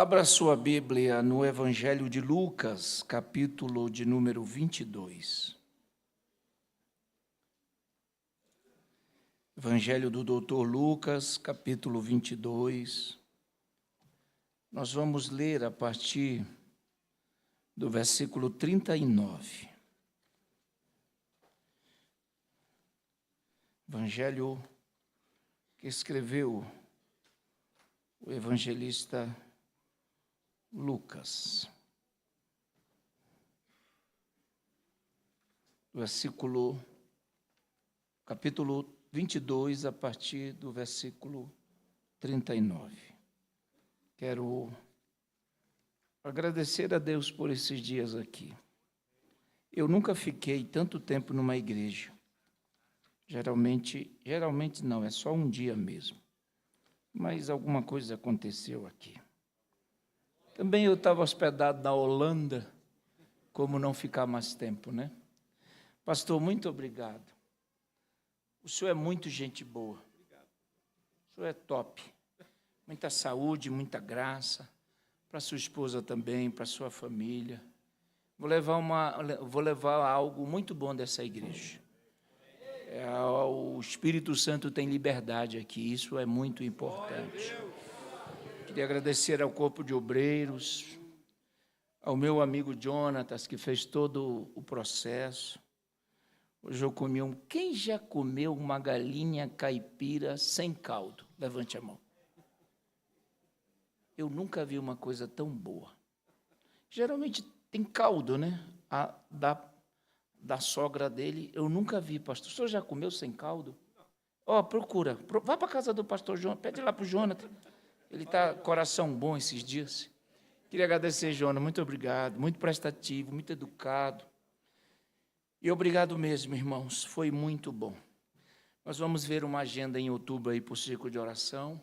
Abra sua Bíblia no Evangelho de Lucas, capítulo de número 22. Evangelho do Dr. Lucas, capítulo 22. Nós vamos ler a partir do versículo 39. Evangelho que escreveu o evangelista Lucas. Capítulo 22, a partir do versículo 39. Quero agradecer a Deus por esses dias aqui. Eu nunca fiquei tanto tempo numa igreja. Geralmente não, é só um dia mesmo. Mas alguma coisa aconteceu aqui. Também eu estava hospedado na Holanda, como não ficar mais tempo, né? Pastor, muito obrigado. O senhor é muito gente boa. O senhor é top. Muita saúde, muita graça. Para sua esposa também, para sua família. Vou levar algo muito bom dessa igreja. O Espírito Santo tem liberdade aqui, isso é muito importante. Queria agradecer ao corpo de obreiros, ao meu amigo Jonatas, que fez todo o processo. Hoje eu comi Quem já comeu uma galinha caipira sem caldo? Levante a mão. Eu nunca vi uma coisa tão boa. Geralmente tem caldo, né? Da sogra dele, eu nunca vi, pastor. O senhor já comeu sem caldo? Procura. Vai para a casa do pastor Jonas, pede lá para o Jonathan. Ele está coração bom esses dias. Queria agradecer, Jonas, muito obrigado, muito prestativo, muito educado. E obrigado mesmo, irmãos, foi muito bom. Nós vamos ver uma agenda em outubro aí para o círculo de oração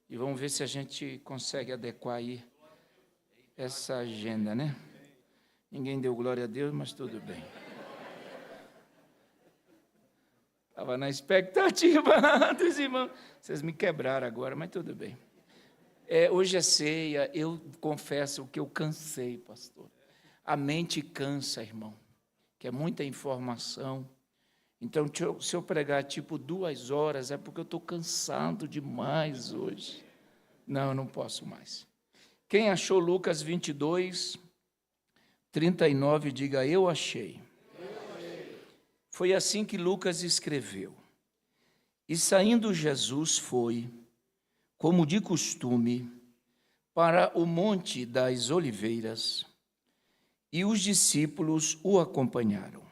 e vamos ver se a gente consegue adequar aí essa agenda, né? Ninguém deu glória a Deus, mas tudo bem. Estava na expectativa dos irmãos. Vocês me quebraram agora, mas tudo bem. Hoje é ceia, eu confesso que eu cansei, pastor. A mente cansa, irmão, que é muita informação. Então, se eu pregar 2 horas, é porque eu estou cansado demais hoje. Não posso mais. Quem achou Lucas 22, 39, diga, eu achei. Foi assim que Lucas escreveu. E saindo Jesus foi, como de costume, para o Monte das Oliveiras, e os discípulos o acompanharam.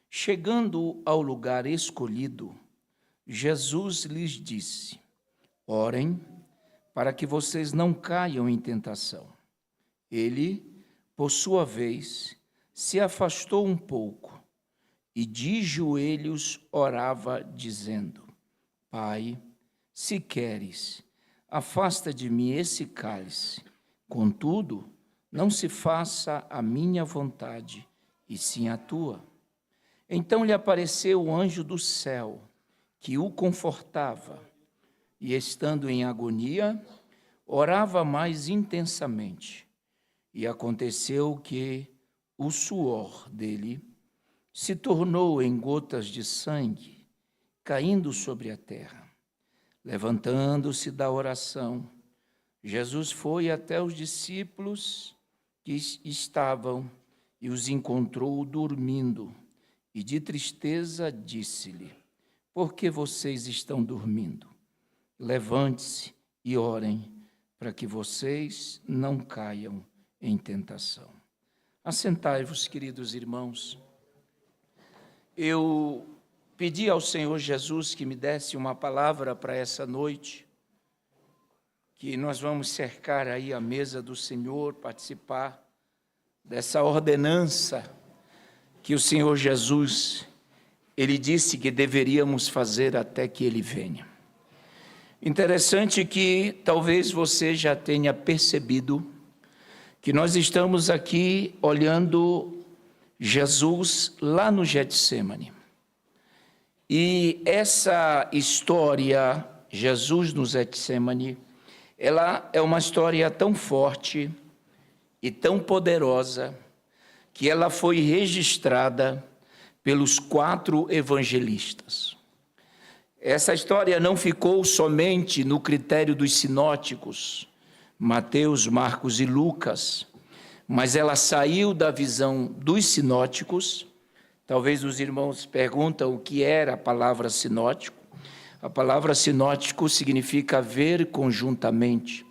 Chegando ao lugar escolhido, Jesus lhes disse, orem para que vocês não caiam em tentação. Ele, por sua vez, se afastou um pouco, e de joelhos orava, dizendo, Pai, se queres, afasta de mim esse cálice. Contudo, não se faça a minha vontade, e sim a tua. Então lhe apareceu o anjo do céu, que o confortava, e estando em agonia, orava mais intensamente. E aconteceu que o suor dele se tornou em gotas de sangue, caindo sobre a terra. Levantando-se da oração, Jesus foi até os discípulos que estavam e os encontrou dormindo, e de tristeza disse-lhe, por que vocês estão dormindo? Levante-se e orem, para que vocês não caiam em tentação. Assentai-vos, queridos irmãos. Eu pedi ao Senhor Jesus que me desse uma palavra para essa noite, que nós vamos cercar aí a mesa do Senhor, participar dessa ordenança que o Senhor Jesus, Ele disse que deveríamos fazer até que Ele venha. Interessante que talvez você já tenha percebido que nós estamos aqui olhando Jesus lá no Getsêmani. E essa história, Jesus no Getsêmani, Ela é uma história tão forte e tão poderosa que ela foi registrada pelos 4 evangelistas. Essa história não ficou somente no critério dos sinóticos, Mateus, Marcos e Lucas, mas ela saiu da visão dos sinóticos. Talvez os irmãos perguntam o que era a palavra sinótico. A palavra sinótico significa ver conjuntamente.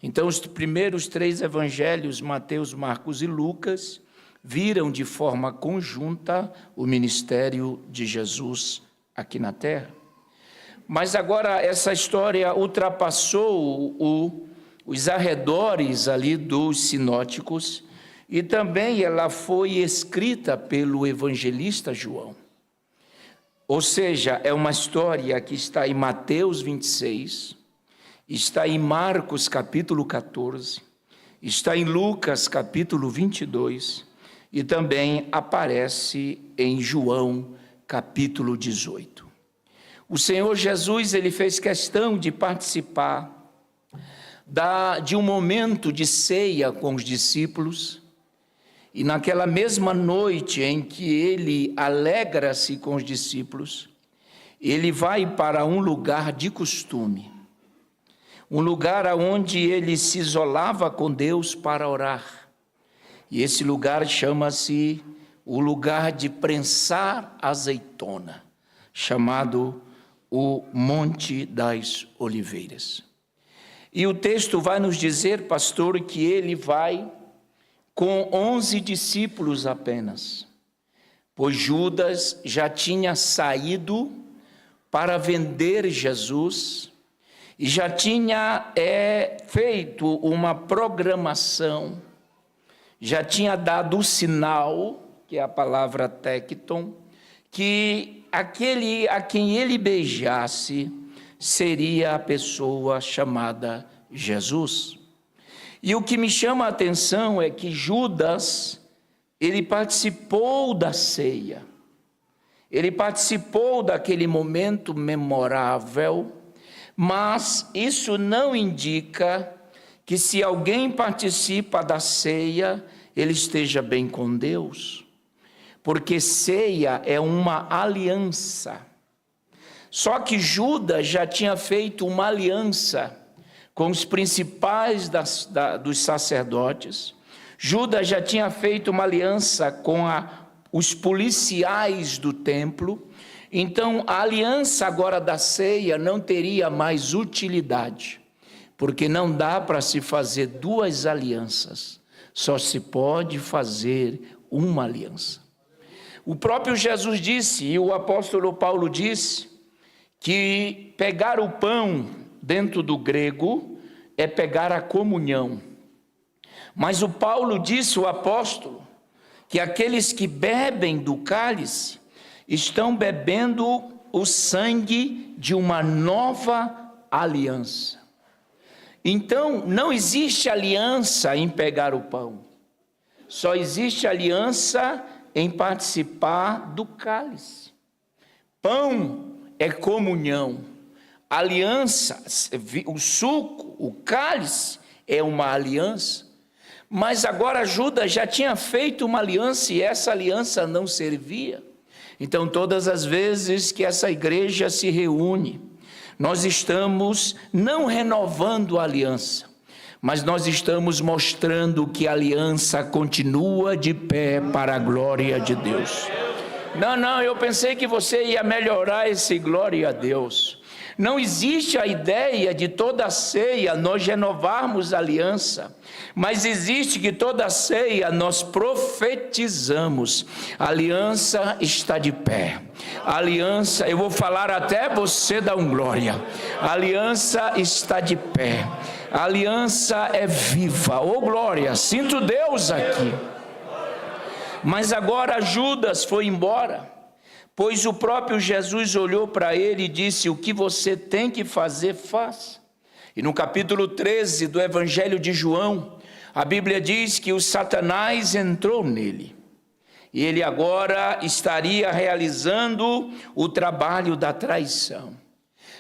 Então, os primeiros 3 evangelhos, Mateus, Marcos e Lucas, viram de forma conjunta o ministério de Jesus aqui na terra. Mas agora essa história ultrapassou os arredores ali dos sinóticos e também ela foi escrita pelo evangelista João. Ou seja, é uma história que está em Mateus 26, está em Marcos capítulo 14, está em Lucas capítulo 22 e também aparece em João capítulo 18. O Senhor Jesus, ele fez questão de participar de um momento de ceia com os discípulos, e naquela mesma noite em que ele alegra-se com os discípulos, ele vai para um lugar de costume, um lugar onde ele se isolava com Deus para orar, e esse lugar chama-se o lugar de prensar azeitona, chamado o Monte das Oliveiras. E o texto vai nos dizer, pastor, que ele vai com 11 discípulos apenas, pois Judas já tinha saído para vender Jesus e já tinha feito uma programação, já tinha dado o sinal, que é a palavra tecton, que aquele a quem ele beijasse seria a pessoa chamada Jesus. E o que me chama a atenção é que Judas, ele participou da ceia, ele participou daquele momento memorável, mas isso não indica que se alguém participa da ceia, ele esteja bem com Deus, porque ceia é uma aliança. Só que Judas já tinha feito uma aliança com os principais dos sacerdotes. Judas já tinha feito uma aliança com os policiais do templo. Então, a aliança agora da ceia não teria mais utilidade, porque não dá para se fazer 2 alianças, só se pode fazer uma aliança. O próprio Jesus disse, e o apóstolo Paulo disse, que pegar o pão dentro do grego é pegar a comunhão. Mas o Paulo disse, o apóstolo, que aqueles que bebem do cálice estão bebendo o sangue de uma nova aliança. Então, não existe aliança em pegar o pão, só existe aliança em participar do cálice. Pão é comunhão, aliança, o suco, o cálice é uma aliança, mas agora Judas já tinha feito uma aliança e essa aliança não servia. Então todas as vezes que essa igreja se reúne, nós estamos não renovando a aliança, mas nós estamos mostrando que a aliança continua de pé para a glória de Deus. Não, eu pensei que você ia melhorar esse glória a Deus. Não existe a ideia de toda ceia nós renovarmos a aliança, mas existe que toda ceia nós profetizamos. A aliança está de pé. A aliança, eu vou falar até você dar glória. A aliança está de pé. A aliança é viva. Oh glória, sinto Deus aqui. Mas agora Judas foi embora, pois o próprio Jesus olhou para ele e disse, o que você tem que fazer, faça. E no capítulo 13 do Evangelho de João, a Bíblia diz que o Satanás entrou nele. E ele agora estaria realizando o trabalho da traição.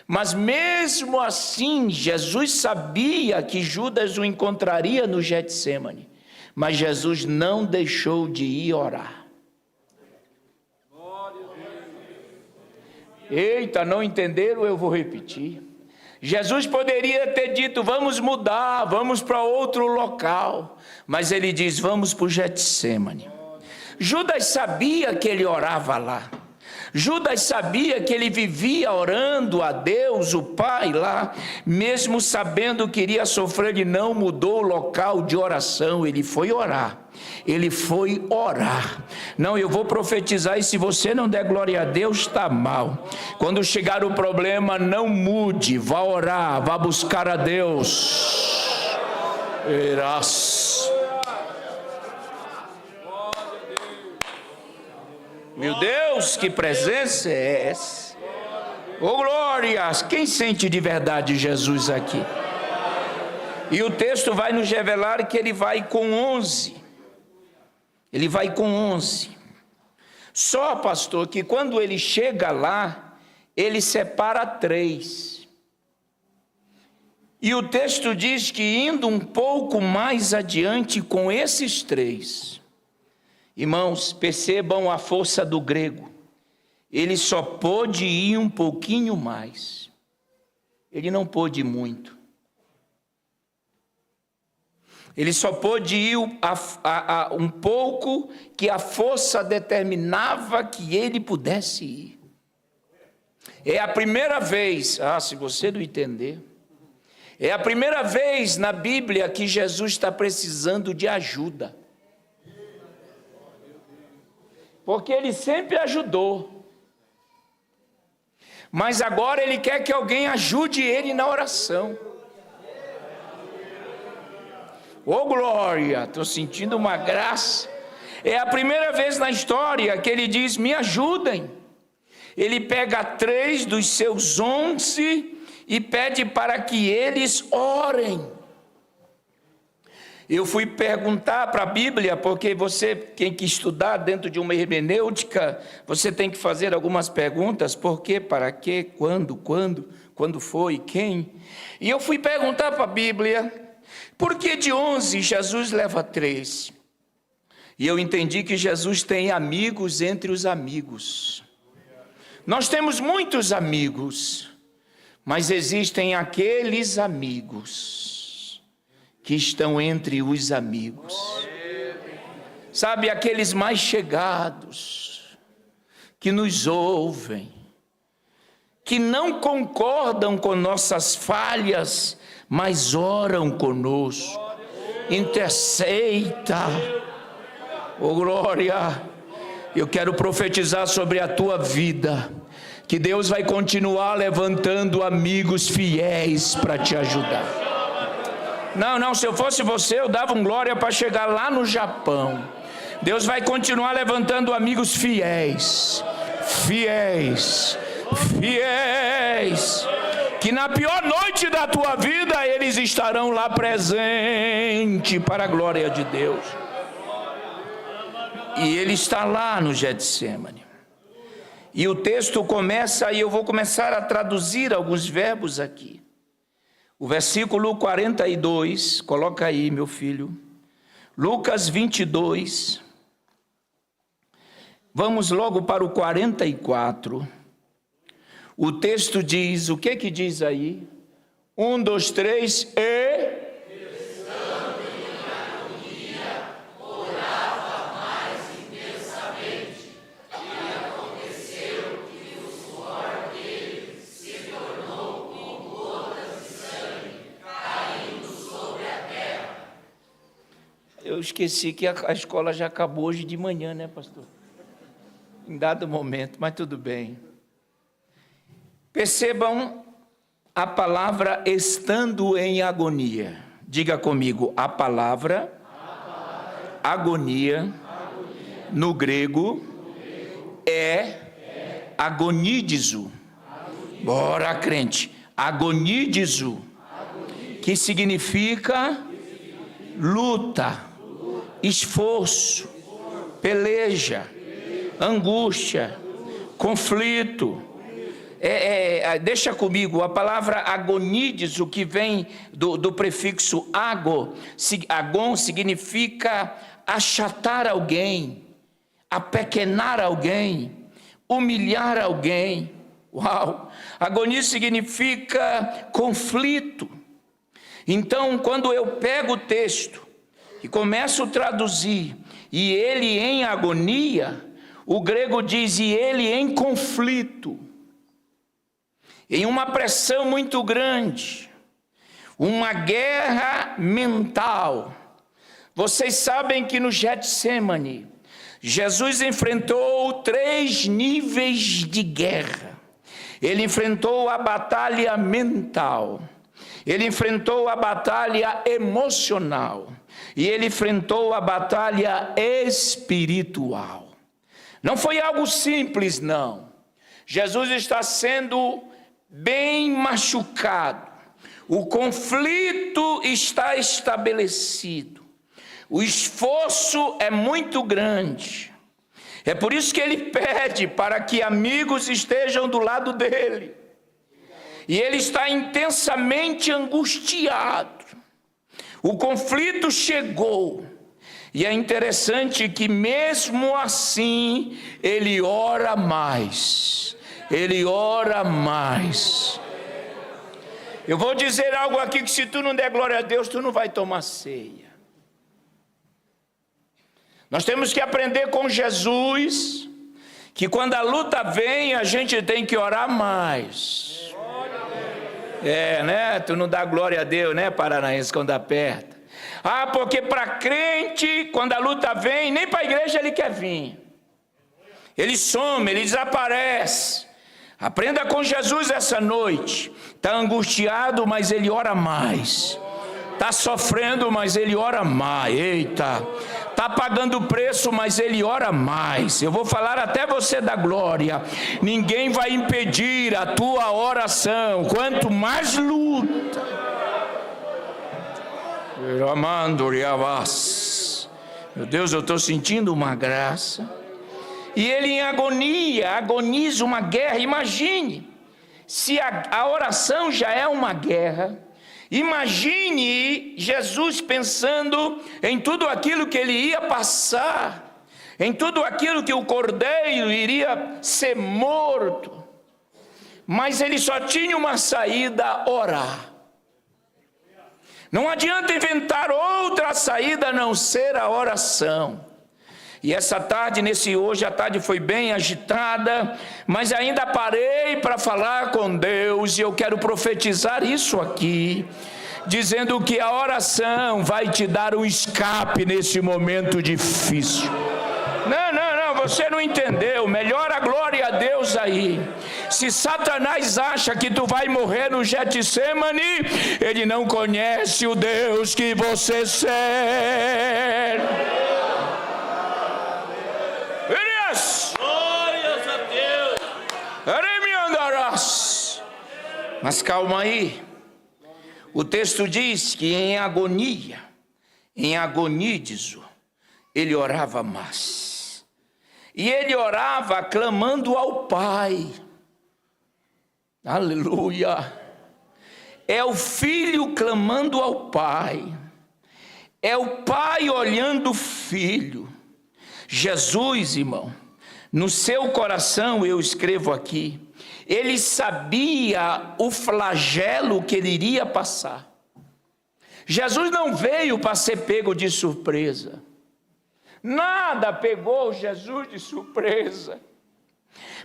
Mas mesmo assim, Jesus sabia que Judas o encontraria no Getsêmani, mas Jesus não deixou de ir orar. Eita, não entenderam? Eu vou repetir. Jesus poderia ter dito, vamos mudar, vamos para outro local, mas ele diz, vamos para o Getsêmani. Judas sabia que ele orava lá. Judas sabia que ele vivia orando a Deus, o Pai lá, mesmo sabendo que iria sofrer, ele não mudou o local de oração, ele foi orar. Ele foi orar. Não, eu vou profetizar, e se você não der glória a Deus, está mal. Quando chegar o problema, não mude, vá orar, vá buscar a Deus. Irás. Meu Deus, que presença é essa? Oh, glórias! Quem sente de verdade Jesus aqui? E o texto vai nos revelar que ele vai com 11. Ele vai com 11. Só, pastor, que quando ele chega lá, ele separa 3. E o texto diz que indo um pouco mais adiante com esses 3, irmãos, percebam a força do grego. Ele só pôde ir um pouquinho mais. Ele não pôde muito. Ele só pôde ir um pouco que a força determinava que ele pudesse ir. É a primeira vez, se você não entender, é a primeira vez na Bíblia que Jesus está precisando de ajuda. Porque ele sempre ajudou. Mas agora ele quer que alguém ajude ele na oração. Oh, glória, estou sentindo uma graça. É a primeira vez na história que ele diz, me ajudem. Ele pega 3 dos seus 11 e pede para que eles orem. Eu fui perguntar para a Bíblia, porque você tem que estudar dentro de uma hermenêutica, você tem que fazer algumas perguntas, por quê, para quê, quando foi, quem. E eu fui perguntar para a Bíblia, por que de 11 Jesus leva 3? E eu entendi que Jesus tem amigos entre os amigos. Nós temos muitos amigos, mas existem aqueles amigos que estão entre os amigos. Sabe, aqueles mais chegados, que nos ouvem, que não concordam com nossas falhas, mas oram conosco, interceda. Oh, glória! Eu quero profetizar sobre a tua vida, que Deus vai continuar levantando amigos fiéis para te ajudar. Não, se eu fosse você, eu dava um glória para chegar lá no Japão. Deus vai continuar levantando amigos fiéis, que na pior noite da tua vida, eles estarão lá presentes para a glória de Deus. E ele está lá no Getsêmani. E o texto começa, e eu vou começar a traduzir alguns verbos aqui. O versículo 42, coloca aí, meu filho. Lucas 22. Vamos logo para o 44. O texto diz, o que diz aí? 1, 2, 3, e... Eu esqueci que a escola já acabou hoje de manhã, né, pastor? Em dado momento, mas tudo bem. Percebam a palavra estando em agonia. Diga comigo, a palavra agonia, no grego, é agonidizo. Bora, crente. Agonidizo, que significa luta, esforço, peleja, angústia, conflito. deixa comigo, a palavra agonídizo, que vem do prefixo agon, significa achatar alguém, apequenar alguém, humilhar alguém. Uau! Agonia significa conflito. Então, quando eu pego o texto e começo a traduzir, e ele em agonia, o grego diz, e ele em conflito, em uma pressão muito grande, uma guerra mental. Vocês sabem que no Getsêmani, Jesus enfrentou 3 níveis de guerra. Ele enfrentou a batalha mental, ele enfrentou a batalha emocional, e ele enfrentou a batalha espiritual. Não foi algo simples, não. Jesus está sendo bem machucado. O conflito está estabelecido. O esforço é muito grande. É por isso que ele pede para que amigos estejam do lado dele. E ele está intensamente angustiado. O conflito chegou. E é interessante que mesmo assim, ele ora mais. Ele ora mais. Eu vou dizer algo aqui que se tu não der glória a Deus, tu não vai tomar ceia. Nós temos que aprender com Jesus, que quando a luta vem, a gente tem que orar mais. Né? Tu não dá glória a Deus, né, paranaense, quando aperta. Porque para crente, quando a luta vem, nem para a igreja ele quer vir. Ele some, ele desaparece. Aprenda com Jesus essa noite. Está angustiado, mas ele ora mais. Está sofrendo, mas ele ora mais. Eita! Está pagando preço, mas ele ora mais. Eu vou falar até você da glória. Ninguém vai impedir a tua oração. Quanto mais luta. Meu Deus, eu estou sentindo uma graça. E ele em agonia, agoniza uma guerra. Imagine, se a oração já é uma guerra, imagine Jesus pensando em tudo aquilo que ele ia passar, em tudo aquilo que o cordeiro iria ser morto. Mas ele só tinha uma saída: orar. Não adianta inventar outra saída a não ser a oração. E essa tarde, hoje a tarde foi bem agitada, mas ainda parei para falar com Deus, e eu quero profetizar isso aqui, dizendo que a oração vai te dar um escape nesse momento difícil. Não, você não entendeu. Melhora a glória a Deus aí. Se Satanás acha que tu vai morrer no Getsêmani, ele não conhece o Deus que você serve. Glórias a Deus. Mas calma aí. O texto diz que em agonídizo, ele orava mais. E ele orava clamando ao Pai. Aleluia. É o filho clamando ao Pai. É o Pai olhando o filho. Jesus, irmão, no seu coração, eu escrevo aqui, ele sabia o flagelo que ele iria passar. Jesus não veio para ser pego de surpresa. Nada pegou Jesus de surpresa.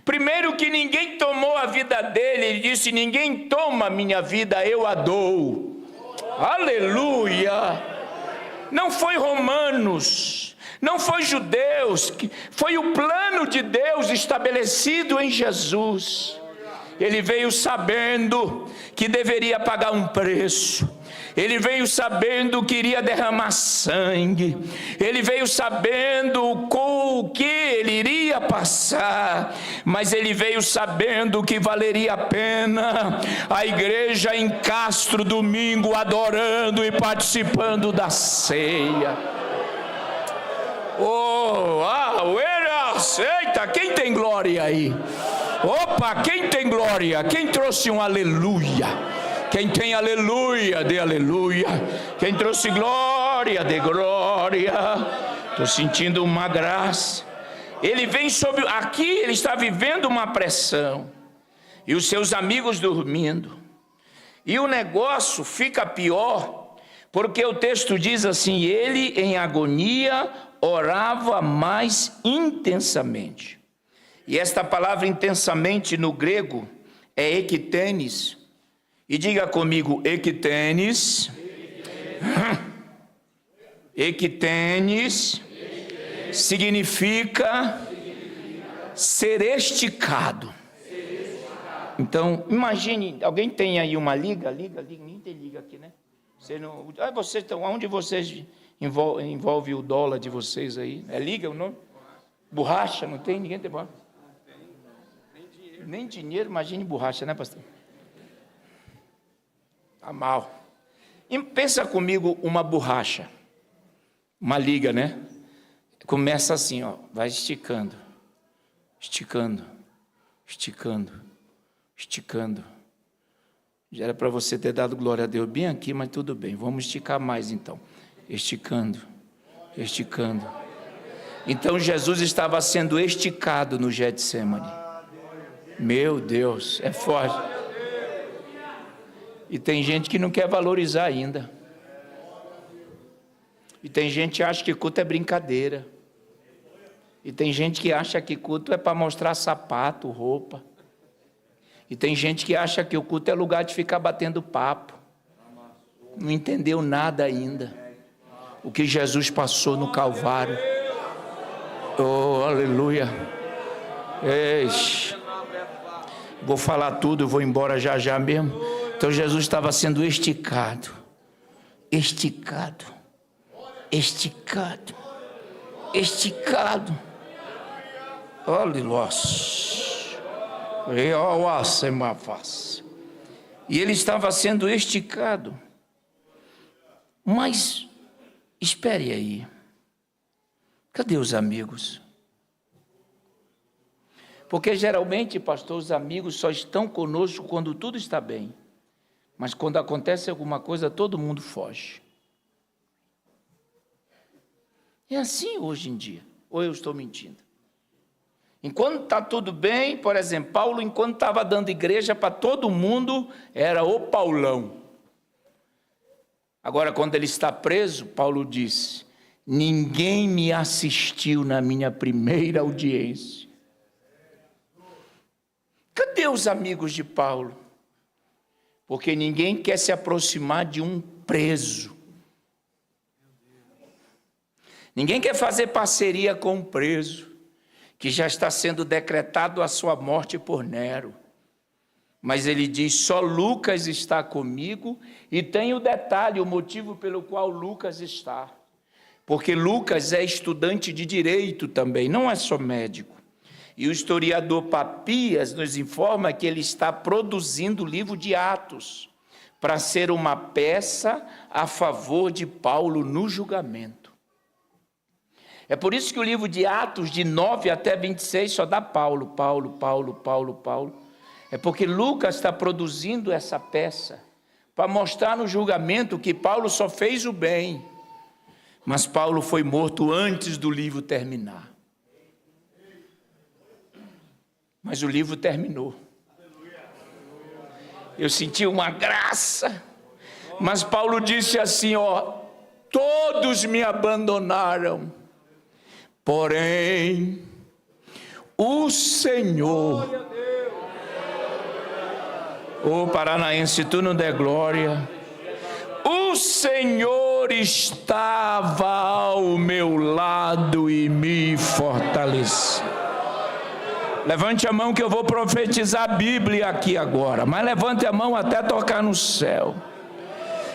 Primeiro que ninguém tomou a vida dele, ele disse: ninguém toma a minha vida, eu a dou. Aleluia! Não foi romanos, não foi judeus, foi o plano de Deus estabelecido em Jesus. Ele veio sabendo que deveria pagar um preço. Ele veio sabendo que iria derramar sangue. Ele veio sabendo o que ele iria passar. Mas ele veio sabendo que valeria a pena a igreja em Castro domingo adorando e participando da ceia. Eita, quem tem glória aí? Opa, quem tem glória? Quem trouxe um aleluia? Quem tem aleluia, dê aleluia. Quem trouxe glória, dê glória. Estou sentindo uma graça. Ele vem sobre... Aqui ele está vivendo uma pressão. E os seus amigos dormindo. E o negócio fica pior, porque o texto diz assim: ele em agonia orava mais intensamente. E esta palavra intensamente no grego é ektenes. E diga comigo, ektenes. Ektenes significa ser esticado. Então, imagine, alguém tem aí uma liga, nem tem liga aqui, né? Vocês estão, onde vocês envolve o dólar de vocês aí? É liga o nome? Borracha, não tem? Ninguém tem borracha? Nem dinheiro, imagine borracha, né, pastor? Tá mal. E pensa comigo uma borracha, uma liga, né? Começa assim, ó, vai esticando, esticando, esticando, esticando. Já era para você ter dado glória a Deus bem aqui, mas tudo bem, vamos esticar mais então. Esticando, esticando. Então Jesus estava sendo esticado no Getsemane. Meu Deus, é forte. E tem gente que não quer valorizar ainda. E tem gente que acha que culto é brincadeira. E tem gente que acha que culto é para mostrar sapato, roupa. E tem gente que acha que o culto é lugar de ficar batendo papo. Não entendeu nada ainda. O que Jesus passou no Calvário. Oh, aleluia. Eixe. Vou falar tudo, vou embora já já mesmo. Então Jesus estava sendo esticado. Esticado. Esticado. Esticado. Olha, e ele estava sendo esticado. Mas, espere aí. Cadê os amigos? Porque geralmente, pastor, os amigos só estão conosco quando tudo está bem. Mas quando acontece alguma coisa, todo mundo foge. É assim hoje em dia. Ou eu estou mentindo? Enquanto está tudo bem, por exemplo, Paulo, enquanto estava dando igreja para todo mundo, era o Paulão. Agora, quando ele está preso, Paulo disse: ninguém me assistiu na minha primeira audiência. Cadê os amigos de Paulo? Porque ninguém quer se aproximar de um preso. Ninguém quer fazer parceria com um preso, que já está sendo decretado a sua morte por Nero. Mas ele diz: só Lucas está comigo, e tem o detalhe, o motivo pelo qual Lucas está. Porque Lucas é estudante de direito também, não é só médico. E o historiador Papias nos informa que ele está produzindo o livro de Atos, para ser uma peça a favor de Paulo no julgamento. É por isso que o livro de Atos, de 9 até 26, só dá Paulo. É porque Lucas está produzindo essa peça para mostrar no julgamento que Paulo só fez o bem, mas Paulo foi morto antes do livro terminar. Mas o livro terminou. Eu senti uma graça, mas Paulo disse assim, ó: todos me abandonaram, porém o Senhor... Ô paranaense, tu não der glória. O Senhor estava ao meu lado e me fortaleceu. Levante a mão que eu vou profetizar a Bíblia aqui agora. Mas levante a mão até tocar no céu.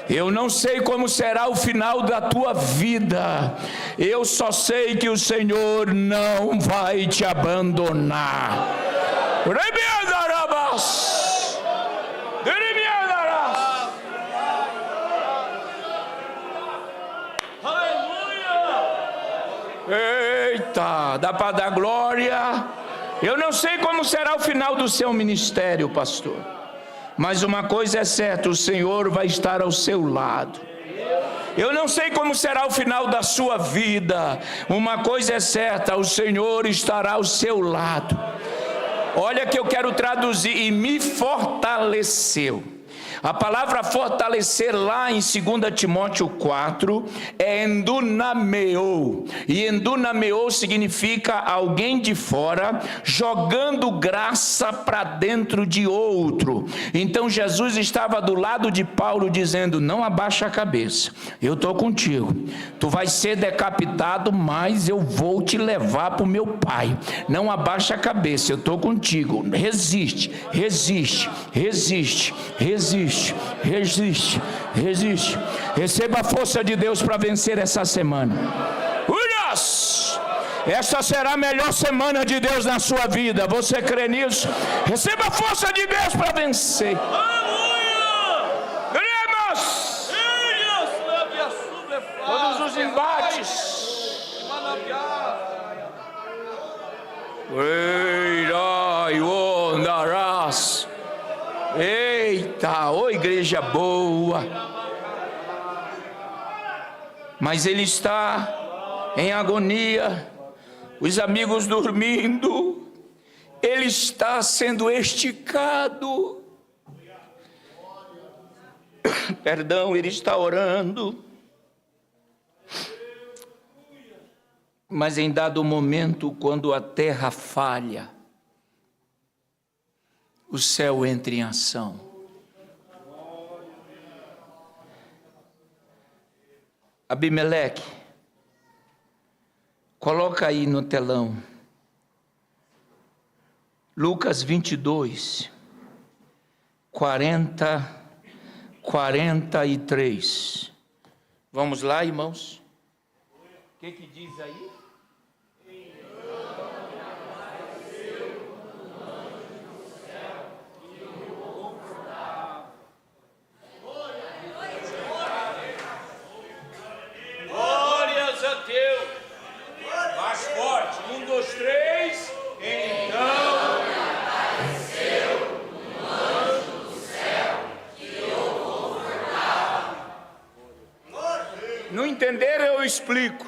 Eu não sei como será o final da tua vida. Eu só sei que o Senhor não vai te abandonar. Eita, dá para dar glória? Eu não sei como será o final do seu ministério, pastor, mas uma coisa é certa, o Senhor vai estar ao seu lado. Eu não sei como será o final da sua vida, uma coisa é certa, o Senhor estará ao seu lado. Olha que eu quero traduzir, e me fortaleceu. A palavra fortalecer lá em 2 Timóteo 4 é endunameo, e endunameo significa alguém de fora jogando graça para dentro de outro. Então Jesus estava do lado de Paulo dizendo: não abaixa a cabeça, eu estou contigo, tu vais ser decapitado, mas eu vou te levar para o meu Pai. Não abaixa a cabeça, eu estou contigo, resiste, resiste, resiste, resiste. Resiste, resiste. Receba a força de Deus para vencer essa semana. Essa será a melhor semana de Deus na sua vida. Você crê nisso? Receba a força de Deus para vencer. Cremos. Todos os embates. Eita, ô igreja boa. Mas ele está em agonia, os amigos dormindo, ele está sendo esticado. Perdão, ele está orando. Mas em dado momento, quando a terra falha, o céu entra em ação. Abimeleque, coloca aí no telão, Lucas 22, 43. Vamos lá, irmãos? O que diz aí? Não entenderam, eu explico.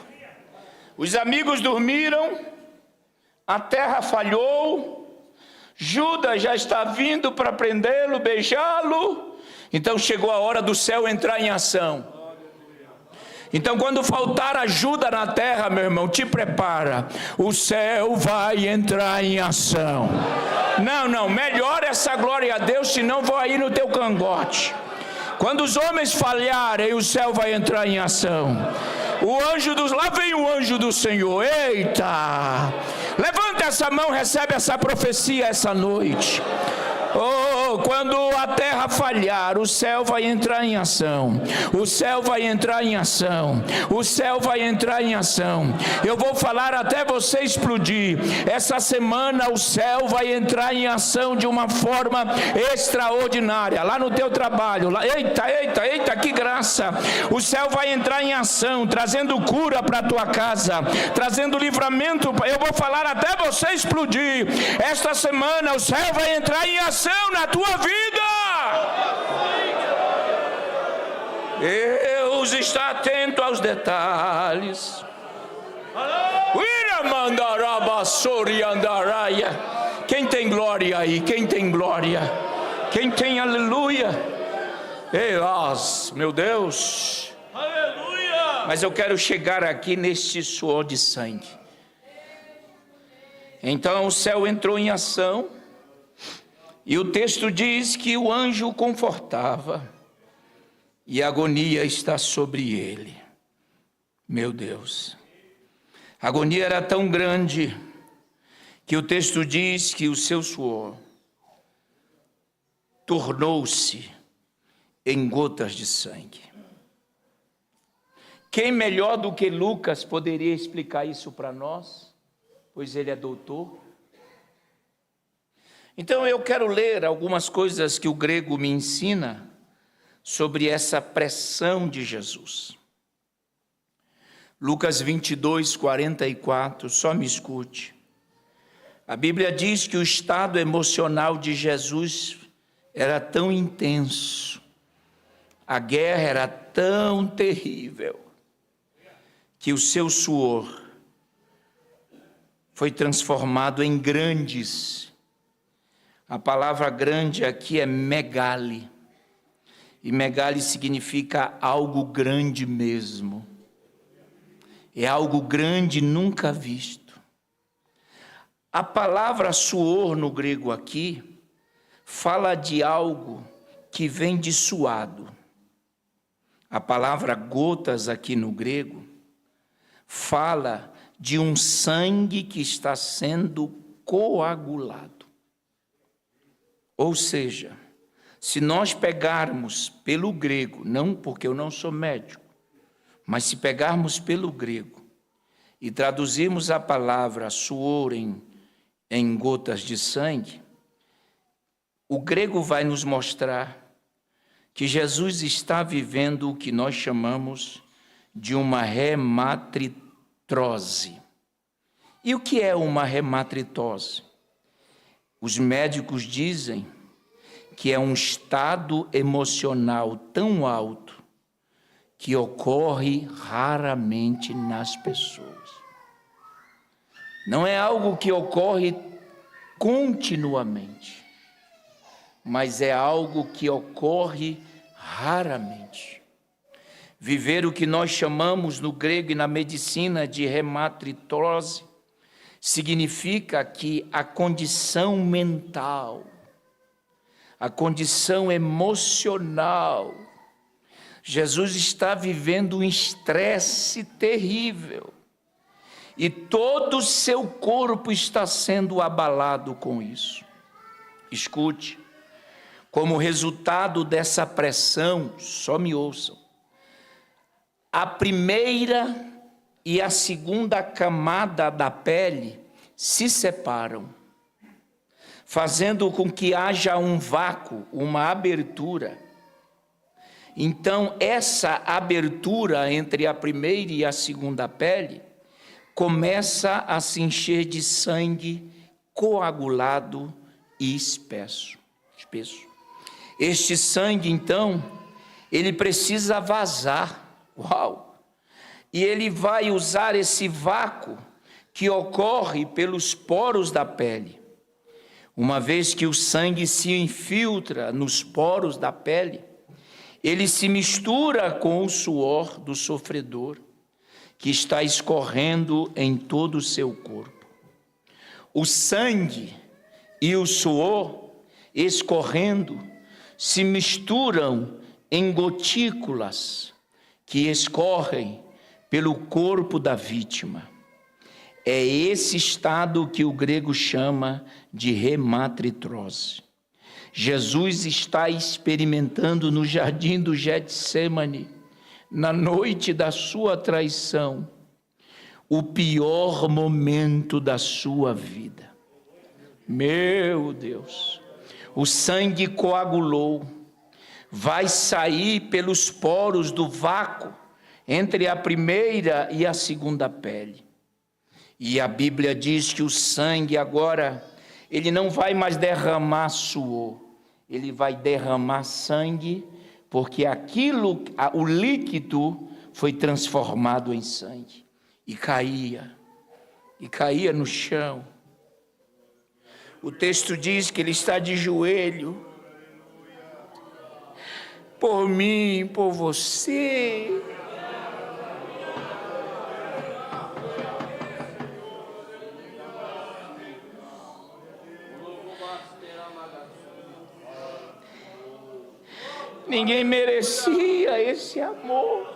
Os amigos dormiram, a terra falhou, Judas já está vindo para prendê-lo, beijá-lo. Então chegou a hora do céu entrar em ação. Então quando faltar ajuda na terra, meu irmão, te prepara, o céu vai entrar em ação. Não, melhor essa glória a Deus, senão vou aí no teu cangote. Quando os homens falharem, o céu vai entrar em ação. Lá vem o anjo do Senhor. Eita! Levanta essa mão, recebe essa profecia essa noite. Quando a terra falhar, o céu vai entrar em ação. O céu vai entrar em ação. O céu vai entrar em ação. Eu vou falar até você explodir. Essa semana o céu vai entrar em ação de uma forma extraordinária. Lá no teu trabalho. Eita, que graça. O céu vai entrar em ação, trazendo cura para a tua casa, trazendo livramento. Eu vou falar até você explodir. Esta semana o céu vai entrar em ação na tua vida. Deus está atento aos detalhes. Quem tem glória aí? Quem tem glória? Quem tem aleluia? Meu Deus. Aleluia. Mas eu quero chegar aqui neste suor de sangue. Então o céu entrou em ação. E o texto diz que o anjo o confortava, e a agonia está sobre ele. Meu Deus, a agonia era tão grande, que o texto diz que o seu suor tornou-se em gotas de sangue. Quem melhor do que Lucas poderia explicar isso para nós? Pois ele é doutor. Então eu quero ler algumas coisas que o grego me ensina sobre essa pressão de Jesus. Lucas 22, 44, só me escute. A Bíblia diz que o estado emocional de Jesus era tão intenso, a guerra era tão terrível, que o seu suor foi transformado em grandes. A palavra grande aqui é megale, e megale significa algo grande mesmo. É algo grande nunca visto. A palavra suor no grego aqui fala de algo que vem de suado. A palavra gotas aqui no grego fala de um sangue que está sendo coagulado. Ou seja, se nós pegarmos pelo grego, não porque eu não sou médico, mas se pegarmos pelo grego e traduzirmos a palavra suor em gotas de sangue, o grego vai nos mostrar que Jesus está vivendo o que nós chamamos de uma hematritose. E o que é uma hematritose? Os médicos dizem que é um estado emocional tão alto que ocorre raramente nas pessoas. Não é algo que ocorre continuamente, mas é algo que ocorre raramente. Viver o que nós chamamos no grego e na medicina de hematritose significa que a condição mental, a condição emocional, Jesus está vivendo um estresse terrível e todo o seu corpo está sendo abalado com isso. Escute, como resultado dessa pressão, só me ouçam, a primeira e a segunda camada da pele se separam, fazendo com que haja um vácuo, uma abertura. Então, essa abertura entre a primeira e a segunda pele começa a se encher de sangue coagulado e espesso. Este sangue, então, ele precisa vazar. Uau! E ele vai usar esse vácuo que ocorre pelos poros da pele. Uma vez que o sangue se infiltra nos poros da pele, ele se mistura com o suor do sofredor, que está escorrendo em todo o seu corpo. O sangue e o suor escorrendo se misturam em gotículas que escorrem pelo corpo da vítima. É esse estado que o grego chama de hematritose. Jesus está experimentando no jardim do Getsêmani, na noite da sua traição, o pior momento da sua vida. Meu Deus, o sangue coagulou, vai sair pelos poros do vácuo entre a primeira e a segunda pele. E a Bíblia diz que o sangue agora, ele não vai mais derramar suor, ele vai derramar sangue, porque o líquido foi transformado em sangue. E caía no chão. O texto diz que ele está de joelho, por mim, por você. Ninguém merecia esse amor.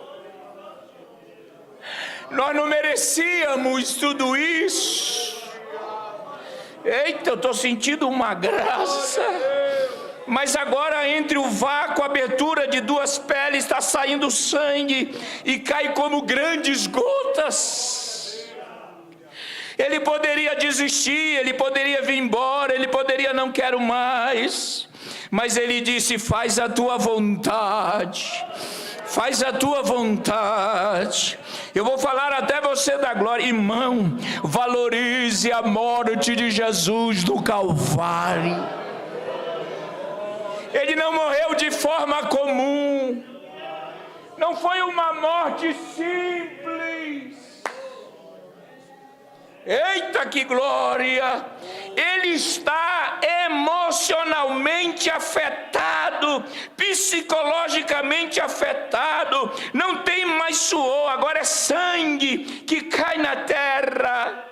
Nós não merecíamos tudo isso. Eita, eu estou sentindo uma graça. Mas agora, entre o vácuo, a abertura de duas peles, está saindo sangue e cai como grandes gotas. Ele poderia desistir, ele poderia vir embora, ele poderia não quero mais. Mas ele disse: faz a tua vontade, faz a tua vontade. Eu vou falar até você da glória. Irmão, valorize a morte de Jesus do Calvário. Ele não morreu de forma comum. Não foi uma morte simples. Eita, que glória! Ele está emocionalmente afetado, psicologicamente afetado. Não tem mais suor, agora é sangue que cai na terra.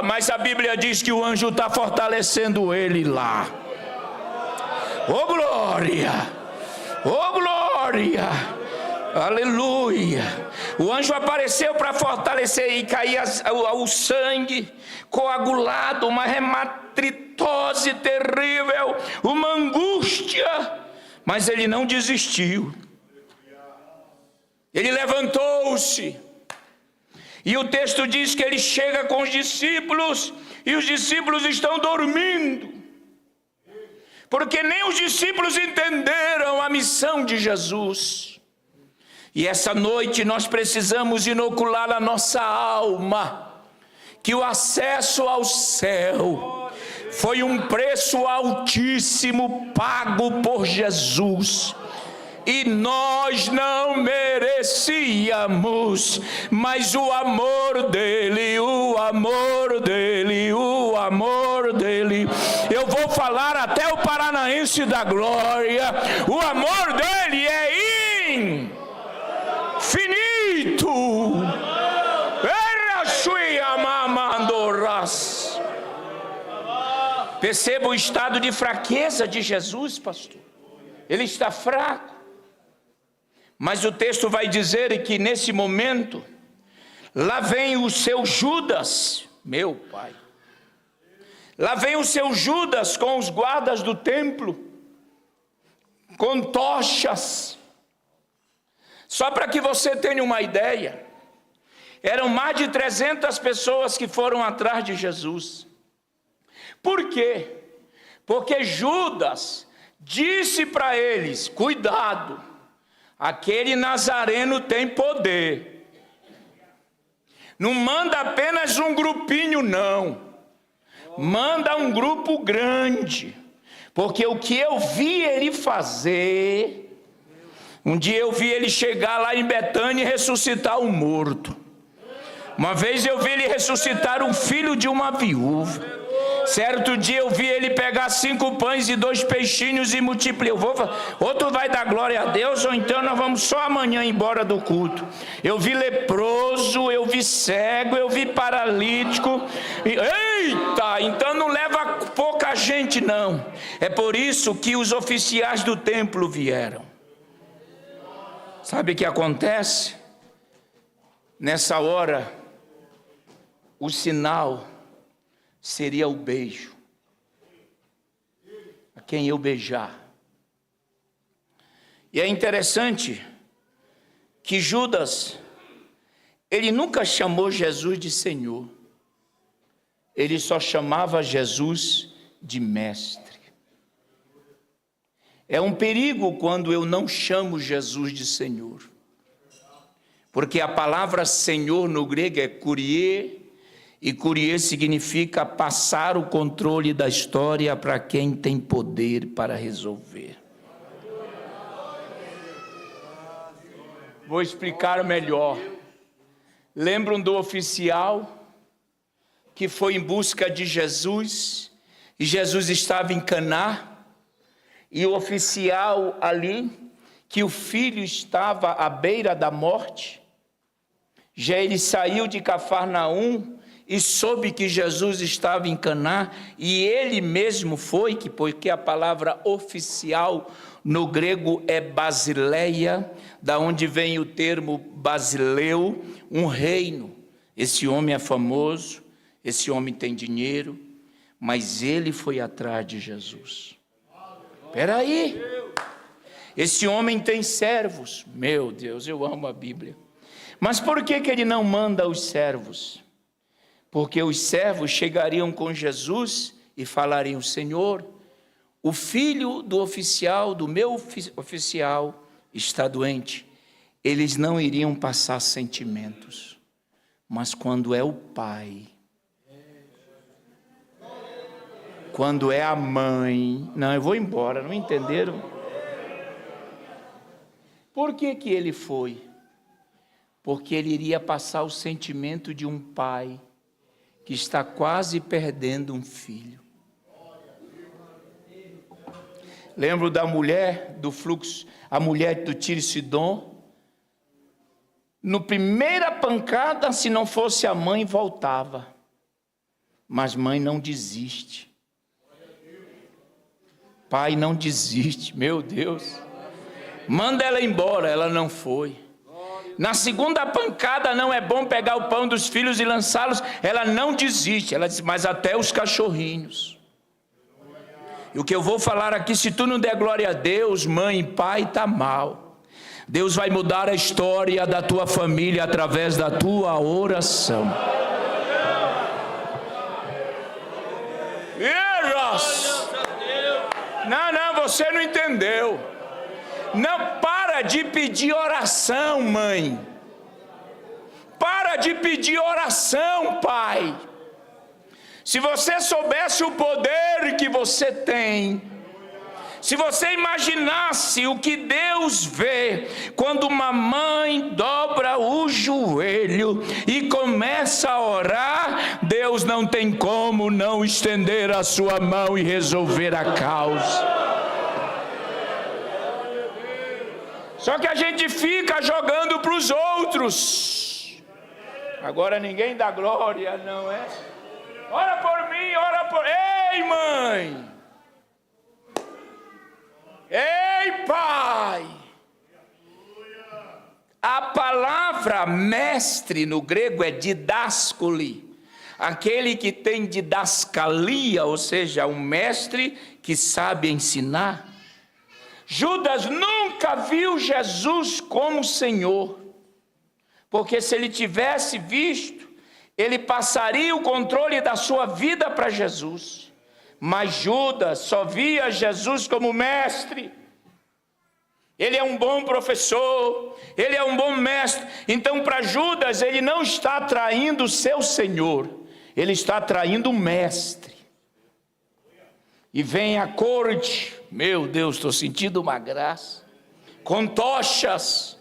Mas a Bíblia diz que o anjo está fortalecendo ele lá. Oh glória! Oh glória! Aleluia! O anjo apareceu para fortalecer e caía o sangue coagulado, uma hematitose terrível, uma angústia, mas ele não desistiu. Ele levantou-se. E o texto diz que ele chega com os discípulos e os discípulos estão dormindo. Porque nem os discípulos entenderam a missão de Jesus. E essa noite nós precisamos inocular a nossa alma que o acesso ao céu foi um preço altíssimo pago por Jesus. E nós não merecíamos, mas o amor dele, o amor dele, o amor dele. Eu vou falar até o paranaense da glória. O amor dele é infinito. Perceba o estado de fraqueza de Jesus, pastor. Ele está fraco. Mas o texto vai dizer que nesse momento, lá vem o seu Judas, meu pai. Lá vem o seu Judas com os guardas do templo, com tochas. Só para que você tenha uma ideia, eram mais de 300 pessoas que foram atrás de Jesus. Por quê? Porque Judas disse para eles: cuidado, aquele nazareno tem poder. Não manda apenas um grupinho, não. Manda um grupo grande. Porque o que eu vi ele fazer, um dia eu vi ele chegar lá em Betânia e ressuscitar um morto. Uma vez eu vi ele ressuscitar um filho de uma viúva. Certo dia eu vi ele pegar 5 pães e 2 peixinhos e multiplicar. Ou tu vai dar glória a Deus, ou então nós vamos só amanhã embora do culto. Eu vi leproso, eu vi cego, eu vi paralítico. Eita, então não leva pouca gente não. É por isso que os oficiais do templo vieram. Sabe o que acontece? Nessa hora, o sinal seria o beijo. A quem eu beijar. E é interessante que Judas, ele nunca chamou Jesus de Senhor. Ele só chamava Jesus de mestre. É um perigo quando eu não chamo Jesus de Senhor. Porque a palavra Senhor no grego é Kyrie, e Kyrie significa passar o controle da história para quem tem poder para resolver. Vou explicar melhor. Lembram do oficial que foi em busca de Jesus, e Jesus estava em Caná, e o oficial ali, que o filho estava à beira da morte, já ele saiu de Cafarnaum, e soube que Jesus estava em Caná, e ele mesmo foi, porque a palavra oficial no grego é basileia, da onde vem o termo basileu, um reino. Esse homem é famoso, esse homem tem dinheiro, mas ele foi atrás de Jesus. Espera aí, esse homem tem servos. Meu Deus, eu amo a Bíblia. Mas por que ele não manda os servos? Porque os servos chegariam com Jesus e falariam: Senhor, o filho do oficial, do meu oficial, está doente. eles não iriam passar sentimentos. Mas quando é o pai, quando é a mãe... Não, eu vou embora, não entenderam? Por que ele foi? Porque ele iria passar o sentimento de um pai que está quase perdendo um filho. Lembro da mulher do fluxo, a mulher do Tiro e Sidom. No primeira pancada, se não fosse a mãe, voltava. Mas mãe não desiste. Pai não desiste, meu Deus. Manda ela embora, ela não foi. Na segunda pancada, não é bom pegar o pão dos filhos e lançá-los. Ela não desiste, ela diz, mas até os cachorrinhos. E o que eu vou falar aqui, se tu não der glória a Deus, mãe e pai, está mal. Deus vai mudar a história da tua família através da tua oração. Não, você não entendeu. Não, para de pedir oração, mãe. Para de pedir oração, pai. Se você soubesse o poder que você tem, se você imaginasse o que Deus vê quando uma mãe dobra o joelho e começa a orar, Deus não tem como não estender a sua mão e resolver a causa. Só que a gente fica jogando para os outros. Agora ninguém dá glória, não é? Ora por mim, ora por... Ei, mãe! Ei, pai! A palavra mestre no grego é didáskoli. Aquele que tem didascalia, ou seja, um mestre que sabe ensinar. Judas nunca viu Jesus como Senhor, porque se ele tivesse visto, ele passaria o controle da sua vida para Jesus. Mas Judas só via Jesus como mestre. Ele é um bom professor, ele é um bom mestre. Então, para Judas, ele não está traindo o seu Senhor, ele está traindo o mestre. E vem a corte, meu Deus, estou sentindo uma graça, com tochas,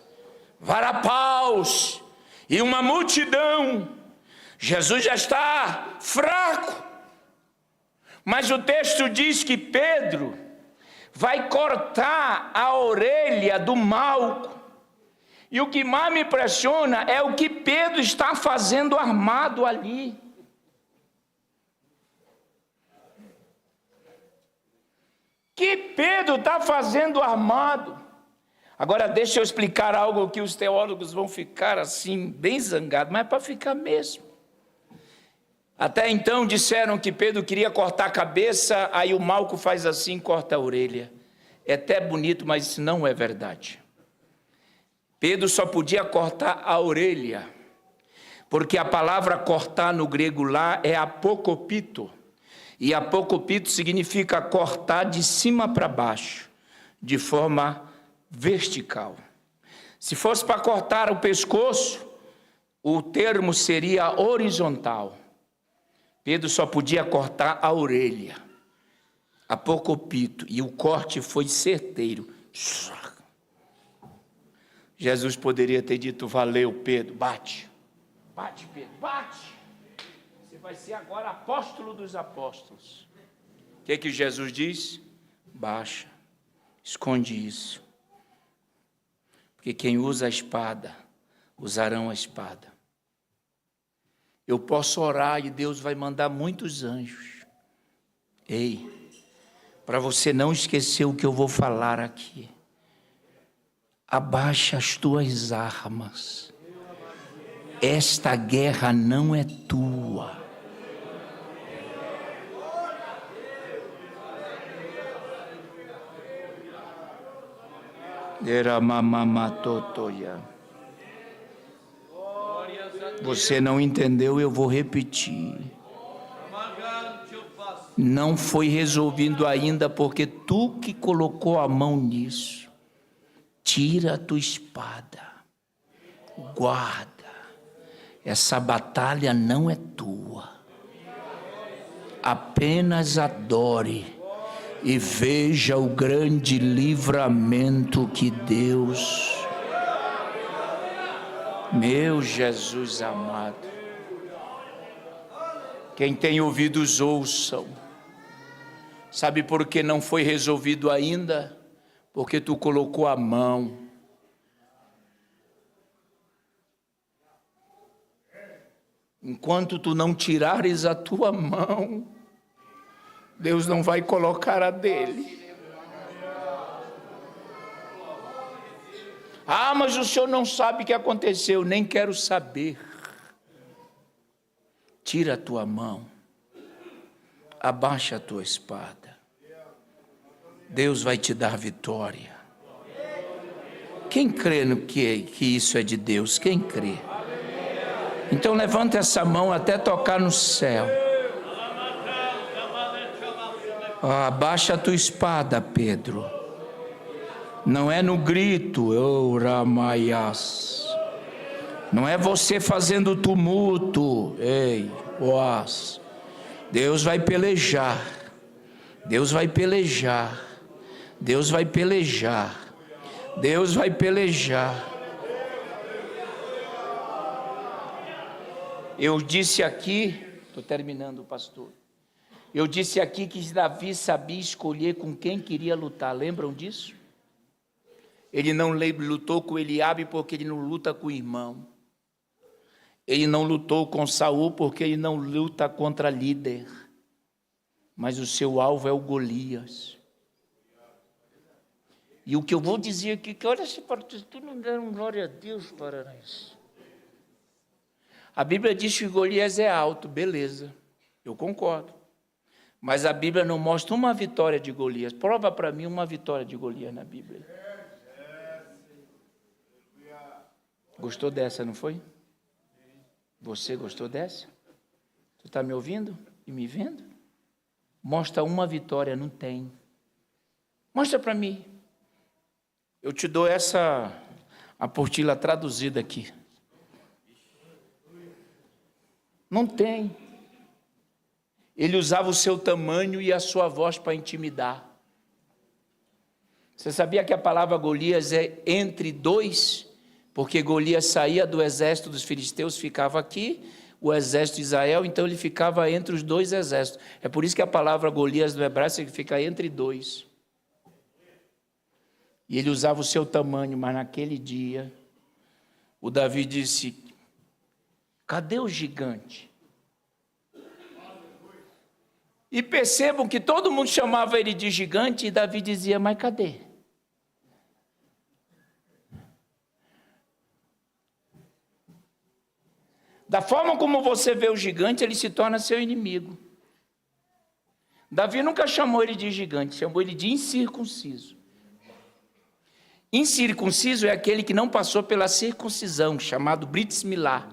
varapaus e uma multidão. Jesus já está fraco, mas o texto diz que Pedro vai cortar a orelha do Malco. E o que mais me impressiona é o que Pedro está fazendo armado ali. Que Pedro está fazendo armado? Agora deixa eu explicar algo que os teólogos vão ficar assim, bem zangados, mas é para ficar mesmo. Até então disseram que Pedro queria cortar a cabeça, aí o Malco faz assim, corta a orelha. É até bonito, mas isso não é verdade. Pedro só podia cortar a orelha, porque a palavra cortar no grego lá é apokopito. E apokopito significa cortar de cima para baixo, de forma vertical. Se fosse para cortar o pescoço, o termo seria horizontal. Pedro só podia cortar a orelha, apokopito, e o corte foi certeiro. Jesus poderia ter dito, valeu Pedro, bate, Pedro, bate. Vai ser agora apóstolo dos apóstolos. O que Jesus diz? Baixa, esconde isso. Porque quem usa a espada, usarão a espada. Eu posso orar e Deus vai mandar muitos anjos. Ei, para você não esquecer o que eu vou falar aqui. Abaixa as tuas armas. Esta guerra não é tua. Você não entendeu, eu vou repetir. Não foi resolvido ainda, porque tu que colocou a mão nisso. Tira a tua espada. guarda. Essa batalha não é tua. Apenas adore e veja o grande livramento que Deus, meu Jesus amado, quem tem ouvidos ouçam. Sabe por que não foi resolvido ainda? Porque tu colocou a mão. Enquanto tu não tirares a tua mão, Deus não vai colocar a dele. Ah, mas o senhor não sabe o que aconteceu. Nem quero saber. Tira a tua mão. Abaixa a tua espada. Deus vai te dar vitória. Quem crê no que isso é de Deus? Quem crê? Então levanta essa mão até tocar no céu. Abaixa a tua espada, Pedro. Não é no grito, Ramaias. Não é você fazendo tumulto. Ei, oás. Deus vai pelejar. Deus vai pelejar. Deus vai pelejar. Deus vai pelejar. Eu disse aqui, estou terminando, pastor. Eu disse aqui que Davi sabia escolher com quem queria lutar. Lembram disso? Ele não lutou com Eliabe porque ele não luta com o irmão. Ele não lutou com Saul porque ele não luta contra líder. Mas o seu alvo é o Golias. E o que eu vou dizer aqui, que olha se tu não der um glória a Deus para isso. A Bíblia diz que Golias é alto, beleza, eu concordo. Mas a Bíblia não mostra uma vitória de Golias. Prova para mim uma vitória de Golias na Bíblia. Gostou dessa, não foi? Você gostou dessa? Tu está me ouvindo e me vendo? Mostra uma vitória, não tem. Mostra para mim. Eu te dou essa apostila traduzida aqui. Não tem. Ele usava o seu tamanho e a sua voz para intimidar. Você sabia que a palavra Golias é entre dois? Porque Golias saía do exército dos filisteus, ficava aqui, o exército de Israel, então ele ficava entre os dois exércitos. É por isso que a palavra Golias do hebraico significa entre dois. E ele usava o seu tamanho, mas naquele dia, o Davi disse: cadê o gigante? E percebam que todo mundo chamava ele de gigante, e Davi dizia: mas cadê? Da forma como você vê o gigante, ele se torna seu inimigo. Davi nunca chamou ele de gigante, chamou ele de incircunciso. Incircunciso é aquele que não passou pela circuncisão, chamado Brit Milá.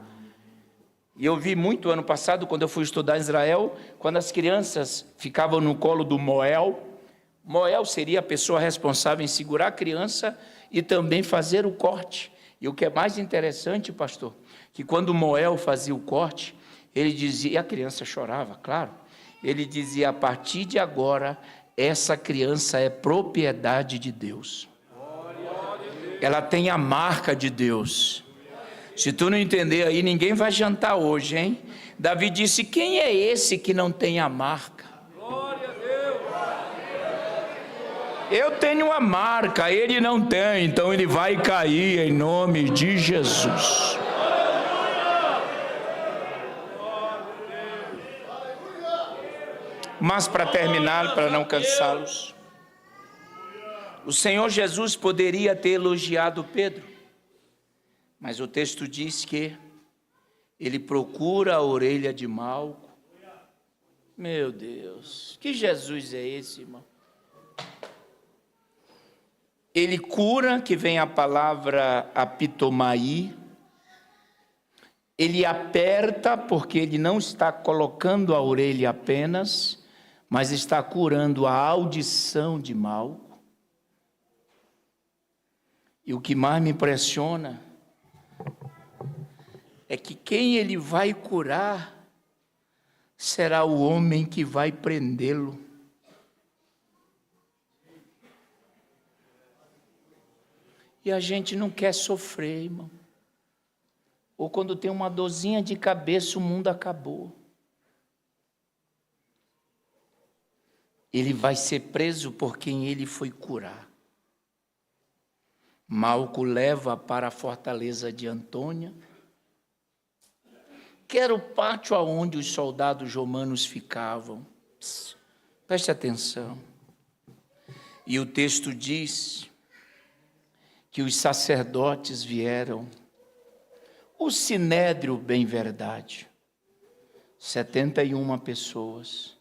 E eu vi muito ano passado, quando eu fui estudar em Israel, quando as crianças ficavam no colo do Moel. Moel seria a pessoa responsável em segurar a criança e também fazer o corte. E o que é mais interessante, pastor, que quando Moel fazia o corte, ele dizia, e a criança chorava, claro, ele dizia: a partir de agora, essa criança é propriedade de Deus. Ela tem a marca de Deus. Se tu não entender aí, ninguém vai jantar hoje, hein? Davi disse: quem é esse que não tem a marca? Glória a Deus. Eu tenho a marca, ele não tem, então ele vai cair em nome de Jesus. Mas para terminar, para não cansá-los, o Senhor Jesus poderia ter elogiado Pedro, mas o texto diz que ele procura a orelha de Malco. Meu Deus, que Jesus é esse, irmão? Ele cura, que vem a palavra apitomai. Ele aperta, porque ele não está colocando a orelha apenas, mas está curando a audição de Malco. E o que mais me impressiona é que quem ele vai curar será o homem que vai prendê-lo. E a gente não quer sofrer, irmão. Ou quando tem uma dorzinha de cabeça, o mundo acabou. Ele vai ser preso por quem ele foi curar. Malco leva para a fortaleza de Antônia, que era o pátio aonde os soldados romanos ficavam. Preste atenção. E o texto diz que os sacerdotes vieram, o sinédrio, bem verdade, 71 pessoas.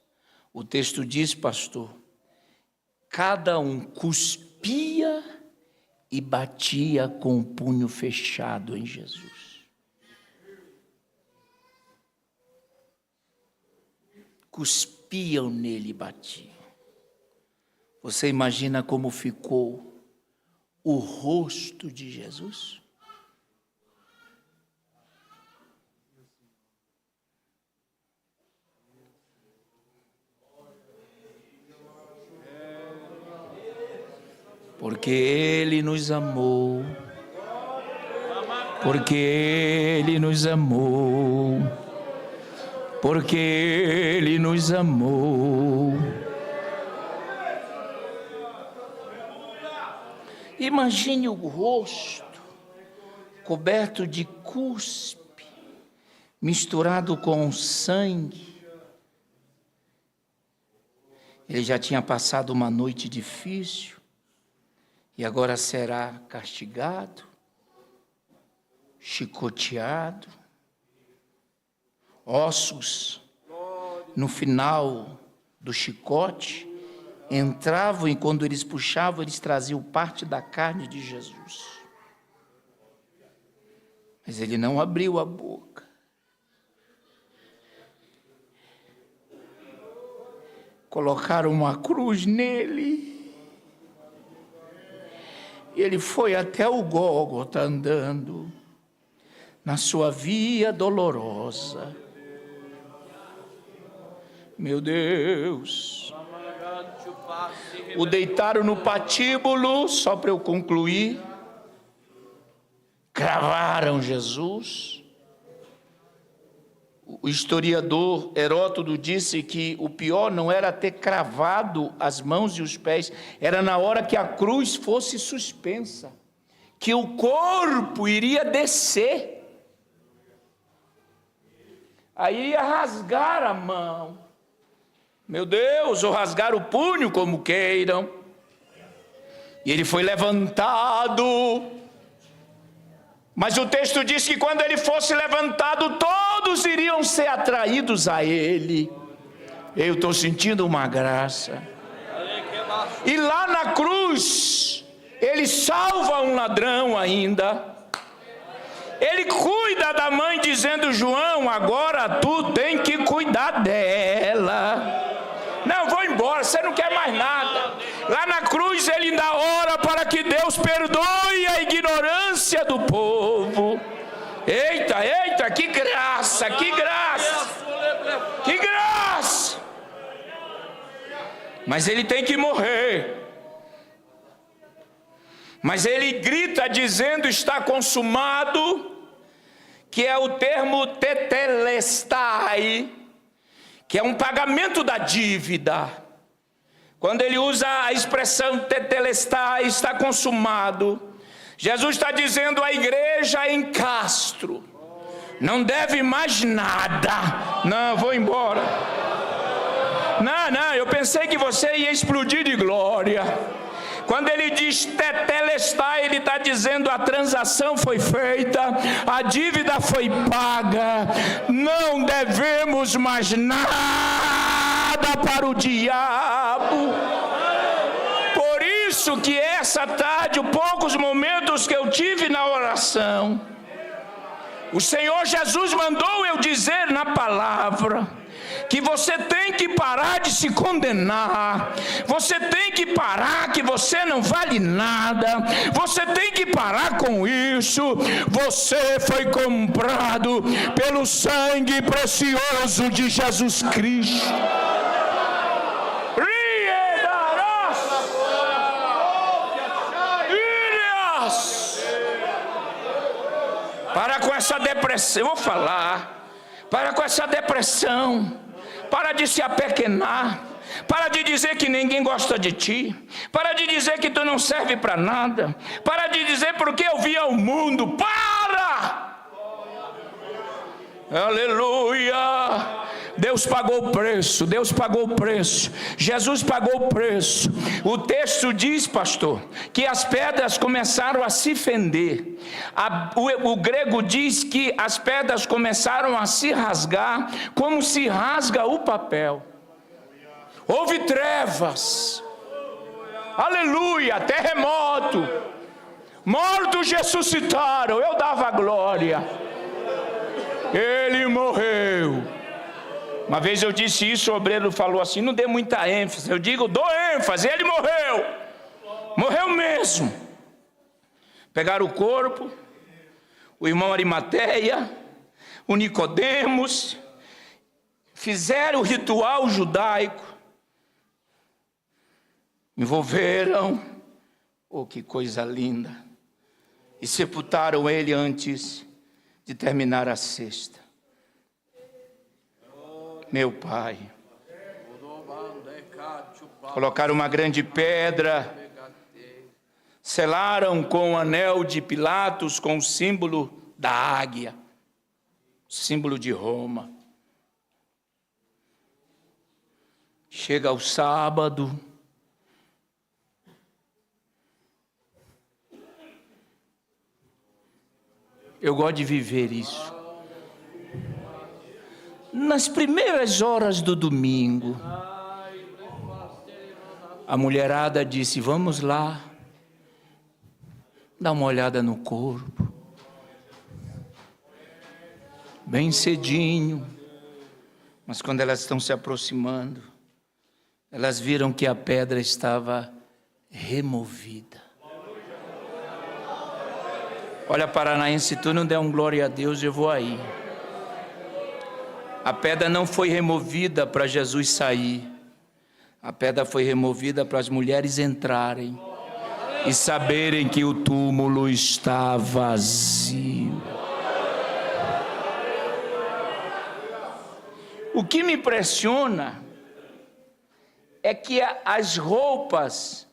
O texto diz, pastor, cada um cuspia e batia com o punho fechado em Jesus. Cuspiam nele e batiam. Você imagina como ficou o rosto de Jesus? Porque Ele nos amou, porque Ele nos amou, porque Ele nos amou. Imagine o rosto coberto de cuspe, misturado com sangue. Ele já tinha passado uma noite difícil e agora será castigado, chicoteado, ossos no final do chicote entravam, e quando eles puxavam, eles traziam parte da carne de Jesus. Mas ele não abriu a boca. Colocaram uma cruz nele. E ele foi até o Gólgota andando na sua via dolorosa. Meu Deus. O deitaram no patíbulo, só para eu concluir. Cravaram Jesus. O historiador Heródoto disse que o pior não era ter cravado as mãos e os pés, era na hora que a cruz fosse suspensa, que o corpo iria descer. Aí ia rasgar a mão. Meu Deus, ou rasgar o punho, como queiram. E ele foi levantado. Mas o texto diz que quando ele fosse levantado, todos iriam ser atraídos a ele. Eu estou sentindo uma graça. E lá na cruz, ele salva um ladrão ainda. Ele cuida da mãe, dizendo: João, agora tu tem que cuidar dela. Não, vou embora, você não quer mais nada. Lá na cruz ele ainda ora para que Deus perdoe a ignorância do povo. Eita, eita, que graça, que graça, que graça. Mas ele tem que morrer. Mas ele grita dizendo: está consumado, que é o termo tetelestai, que é um pagamento da dívida. Quando ele usa a expressão tetelestai, está consumado, Jesus está dizendo à igreja em Castro: não deve mais nada. Não, vou embora. Não, eu pensei que você ia explodir de glória. Quando ele diz tetelestai, ele está dizendo: a transação foi feita, a dívida foi paga, não devemos mais nada para o diabo. Por isso que essa tarde, poucos momentos que eu tive na oração, o Senhor Jesus mandou eu dizer na palavra que você tem que parar de se condenar, você tem que parar que você não vale nada, você tem que parar com isso. Você foi comprado pelo sangue precioso de Jesus Cristo. Para com essa depressão, eu vou falar. Para com essa depressão. Para de se apequenar. Para de dizer que ninguém gosta de ti. Para de dizer que tu não serve para nada. Para de dizer porque eu vim ao mundo. Para! Aleluia! Deus pagou o preço, Deus pagou o preço, Jesus pagou o preço. O texto diz, pastor, que as pedras começaram a se fender. O grego diz que as pedras começaram a se rasgar, como se rasga o papel. Houve trevas, aleluia, terremoto, mortos ressuscitaram, eu dava glória, ele morreu. Uma vez eu disse isso, o obreiro falou assim, não dê muita ênfase. Eu digo, dou ênfase, ele morreu. Morreu mesmo. Pegaram o corpo, o irmão Arimateia, o Nicodemos, fizeram o ritual judaico, envolveram, oh que coisa linda, e sepultaram ele antes de terminar a sexta. Meu Pai, colocaram uma grande pedra, selaram com o anel de Pilatos, com o símbolo da águia, símbolo de Roma. Chega o sábado, eu gosto de viver isso. Nas primeiras horas do domingo, a mulherada disse, vamos lá, dá uma olhada no corpo. Bem cedinho, mas quando elas estão se aproximando, elas viram que a pedra estava removida. Olha, paranaense, se tu não der um glória a Deus, eu vou aí. A pedra não foi removida para Jesus sair. A pedra foi removida para as mulheres entrarem e saberem que o túmulo está vazio. O que me impressiona é que as roupas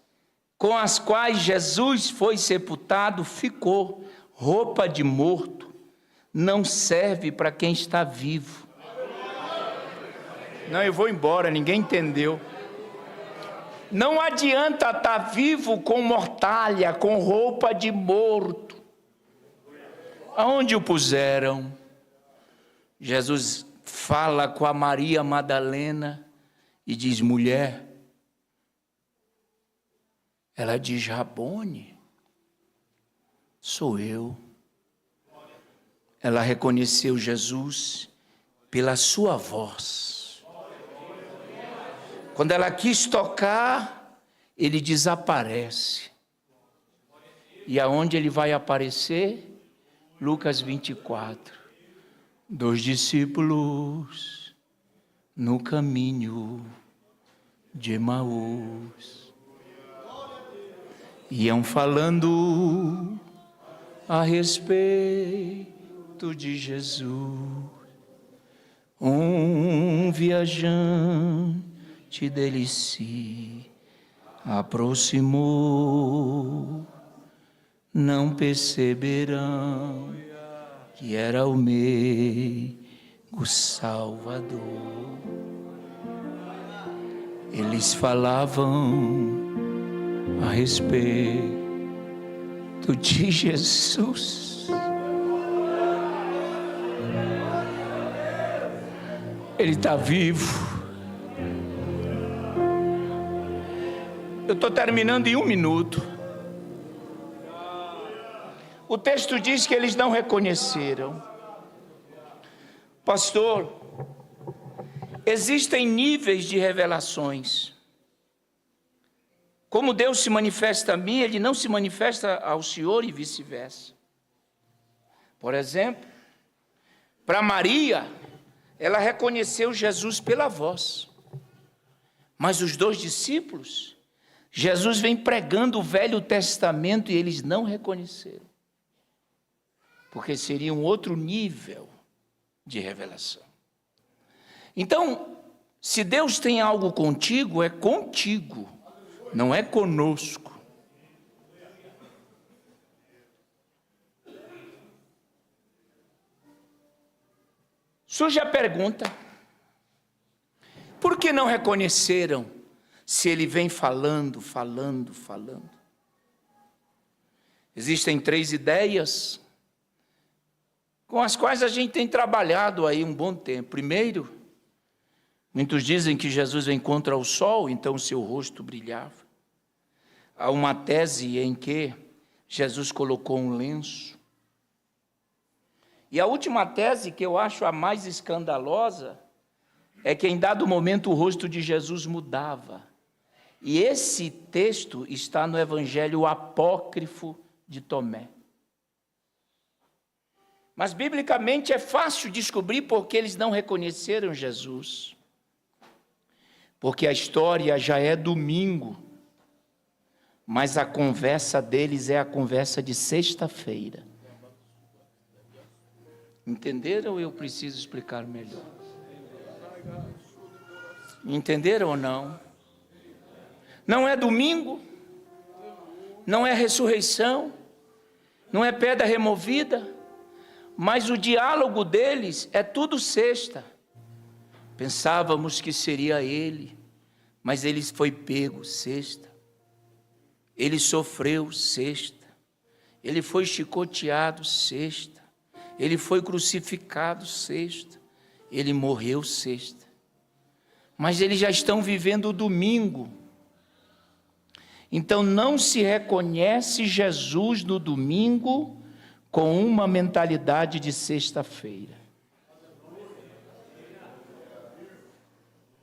com as quais Jesus foi sepultado ficou. Roupa de morto não serve para quem está vivo. Não, eu vou embora, ninguém entendeu. Não adianta estar vivo com mortalha, com roupa de morto. Aonde o puseram? Jesus fala com a Maria Madalena e diz, mulher. Ela diz, Rabone, sou eu. Ela reconheceu Jesus pela sua voz. Quando ela quis tocar, ele desaparece. E aonde ele vai aparecer? Lucas 24. 2 discípulos no caminho de Emaús iam falando a respeito de Jesus. Um viajante dele se aproximou, não perceberão que era o meigo Salvador. Eles falavam a respeito de Jesus. Ele está vivo. Eu estou terminando em 1 minuto. O texto diz que eles não reconheceram. Pastor, Existem níveis de revelações. Como Deus se manifesta a mim, Ele não se manifesta ao Senhor e vice-versa. Por exemplo, para Maria, ela reconheceu Jesus pela voz. Mas os 2 discípulos, Jesus vem pregando o Velho Testamento e eles não reconheceram. Porque seria um outro nível de revelação. Então, se Deus tem algo contigo, é contigo, não é conosco. Surge a pergunta: por que não reconheceram se ele vem falando? Existem 3 ideias com as quais a gente tem trabalhado aí um bom tempo. Primeiro, muitos dizem que Jesus vem contra o sol, então seu rosto brilhava. Há uma tese em que Jesus colocou um lenço. E a última tese, que eu acho a mais escandalosa, é que em dado momento o rosto de Jesus mudava. E esse texto está no Evangelho apócrifo de Tomé. Mas, biblicamente, é fácil descobrir porque eles não reconheceram Jesus. Porque a história já é domingo, mas a conversa deles é a conversa de sexta-feira. Entenderam ou eu preciso explicar melhor? Entenderam ou não? Não é domingo, não é ressurreição, não é pedra removida, mas o diálogo deles é tudo sexta. Pensávamos que seria ele, mas ele foi pego sexta. Ele sofreu sexta. Ele foi chicoteado sexta. Ele foi crucificado sexta. Ele morreu sexta. Mas eles já estão vivendo o domingo. Então não se reconhece Jesus no domingo com uma mentalidade de sexta-feira.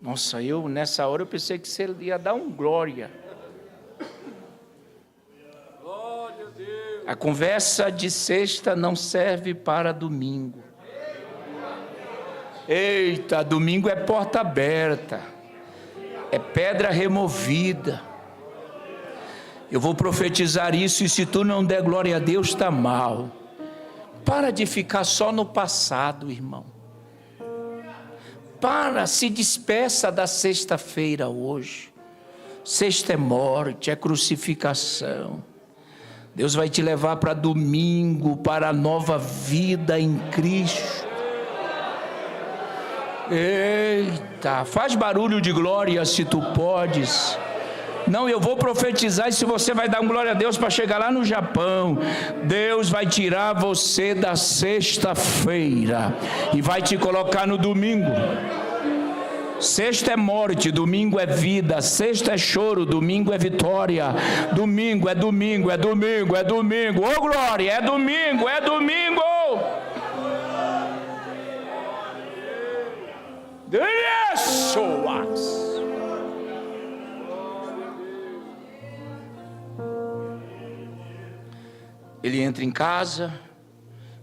Nossa, nessa hora eu pensei que você ia dar um glória. A conversa de sexta não serve para domingo. Eita, domingo é porta aberta, é pedra removida. Eu vou profetizar isso, e se tu não der glória a Deus, está mal. Para de ficar só no passado, irmão. Se despeça da sexta-feira hoje. Sexta é morte, é crucificação. Deus vai te levar para domingo, para a nova vida em Cristo. Eita, faz barulho de glória se tu podes. Não, eu vou profetizar, e se você vai dar um glória a Deus para chegar lá no Japão, Deus vai tirar você da sexta-feira e vai te colocar no domingo. Sexta é morte, domingo é vida. Sexta é choro, domingo é vitória. Domingo é domingo, é domingo, é domingo. Ô glória, é domingo, é domingo. Ele entra em casa,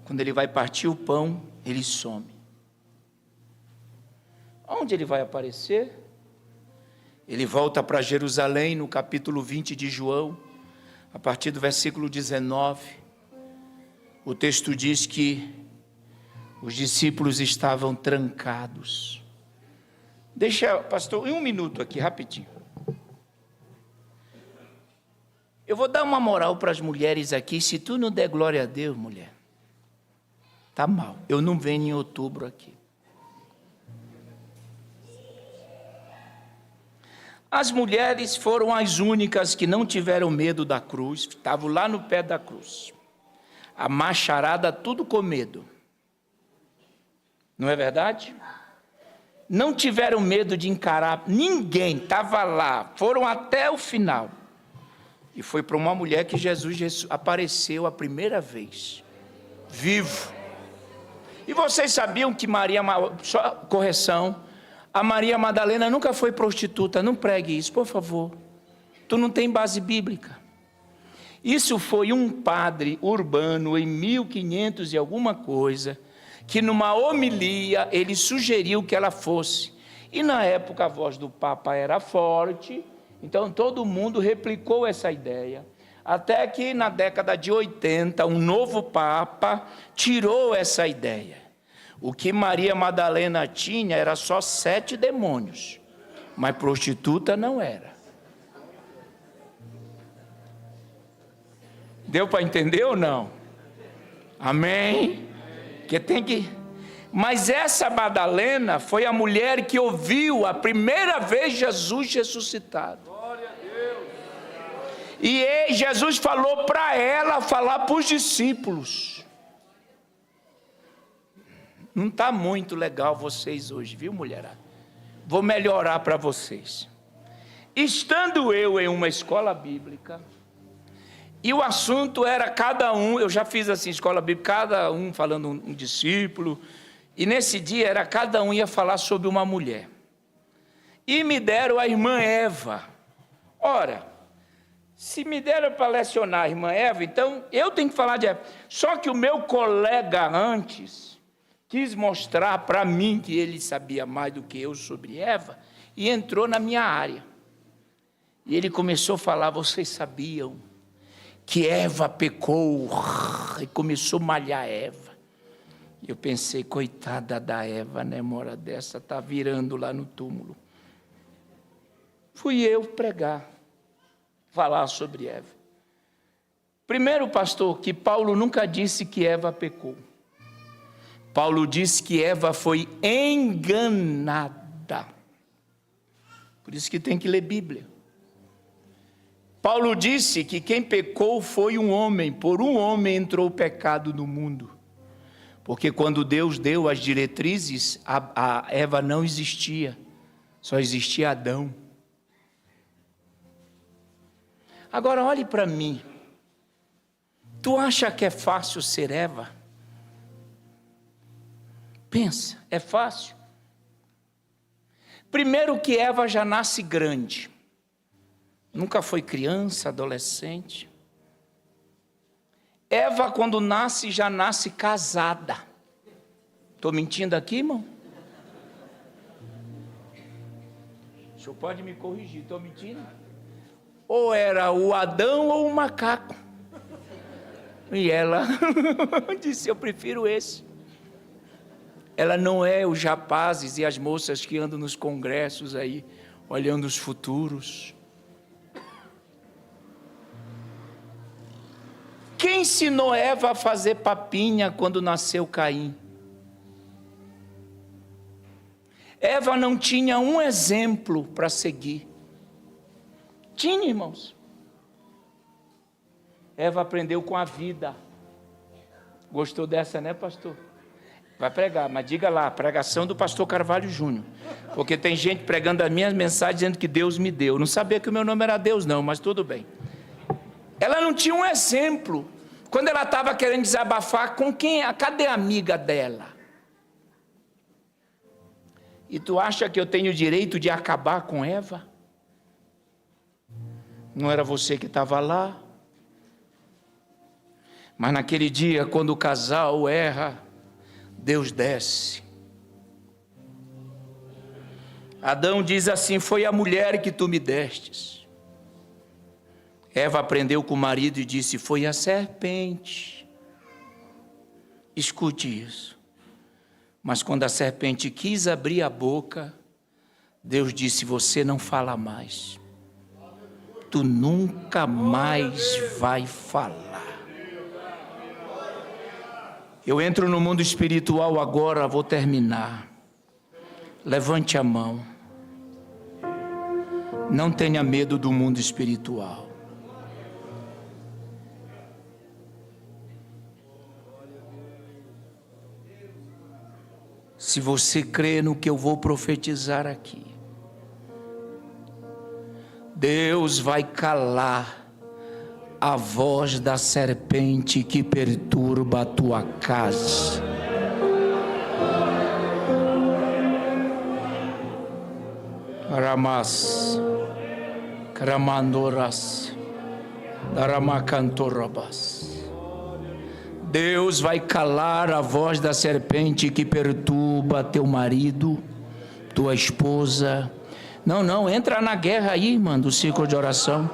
quando ele vai partir o pão, ele some. Onde ele vai aparecer? Ele volta para Jerusalém, no capítulo 20 de João, a partir do versículo 19. O texto diz que os discípulos estavam trancados. Deixa, pastor, em um minuto aqui, rapidinho. Eu vou dar uma moral para as mulheres aqui. Se tu não der glória a Deus, mulher, tá mal. Eu não venho em outubro aqui. As mulheres foram as únicas que não tiveram medo da cruz, estavam lá no pé da cruz. A macharada tudo com medo. Não é verdade? Não tiveram medo de encarar, ninguém estava lá, foram até o final. E foi para uma mulher que Jesus apareceu a primeira vez, vivo. E vocês sabiam que Maria, só correção, A Maria Madalena nunca foi prostituta, não pregue isso, por favor. Tu não tem base bíblica. Isso foi um padre urbano em 1500 e alguma coisa, que numa homilia ele sugeriu que ela fosse. E na época a voz do Papa era forte, então todo mundo replicou essa ideia. Até que na década de 80, um novo Papa tirou essa ideia. O que Maria Madalena tinha era só 7 demônios, mas prostituta não era. Deu para entender ou não? Amém? Que tem que... Mas essa Madalena foi a mulher que ouviu a primeira vez Jesus ressuscitado. Glória a Deus. E Jesus falou para ela falar para os discípulos. Não está muito legal vocês hoje, viu, mulherada? Vou melhorar para vocês. Estando eu em uma escola bíblica, e o assunto era cada um, eu já fiz assim, escola bíblica, cada um falando um discípulo, e nesse dia era cada um ia falar sobre uma mulher. E me deram a irmã Eva. Ora, se me deram para lecionar a irmã Eva, então eu tenho que falar de Eva. Só que o meu colega antes quis mostrar para mim que ele sabia mais do que eu sobre Eva, e entrou na minha área. E ele começou a falar, vocês sabiam que Eva pecou, e começou a malhar Eva. E eu pensei, coitada da Eva, né, mora dessa, está virando lá no túmulo. Fui eu pregar, falar sobre Eva. Primeiro, pastor, que Paulo nunca disse que Eva pecou. Paulo disse que Eva foi enganada. Por isso que tem que ler Bíblia. Paulo disse que quem pecou foi um homem, por um homem entrou o pecado no mundo. Porque quando Deus deu as diretrizes, a Eva não existia, só existia Adão. Agora olhe para mim, tu acha que é fácil ser Eva? Pensa, é fácil? Primeiro que Eva já nasce grande. Nunca foi criança, adolescente. Eva, quando nasce, já nasce casada. Estou mentindo aqui, irmão? O senhor pode me corrigir, estou mentindo? Ou era o Adão ou o macaco. E ela disse, eu prefiro esse. Ela não é os rapazes e as moças que andam nos congressos aí, olhando os futuros. Quem ensinou Eva a fazer papinha quando nasceu Caim? Eva não tinha um exemplo para seguir. Tinha, irmãos. Eva aprendeu com a vida. Gostou dessa, né, pastor? Vai pregar, mas diga lá, pregação do pastor Carvalho Júnior. Porque tem gente pregando as minhas mensagens dizendo que Deus me deu. Eu não sabia que o meu nome era Deus não, mas tudo bem. Ela não tinha um exemplo. Quando ela estava querendo desabafar, com quem? Cadê a amiga dela? E tu acha que eu tenho o direito de acabar com Eva? Não era você que estava lá? Mas naquele dia, quando o casal erra, Deus desce. Adão diz assim, foi a mulher que tu me destes. Eva aprendeu com o marido e disse, foi a serpente. Escute isso. Mas quando a serpente quis abrir a boca, Deus disse, você não fala mais. Tu nunca mais vai falar. Eu entro no mundo espiritual agora, vou terminar. Levante a mão. Não tenha medo do mundo espiritual. Se você crê no que eu vou profetizar aqui, Deus vai calar a voz da serpente que perturba a tua casa. Ramas, Kramandoras, Daramacantorabas. Deus vai calar a voz da serpente que perturba teu marido, tua esposa. Não, entra na guerra aí, irmã, do círculo de oração.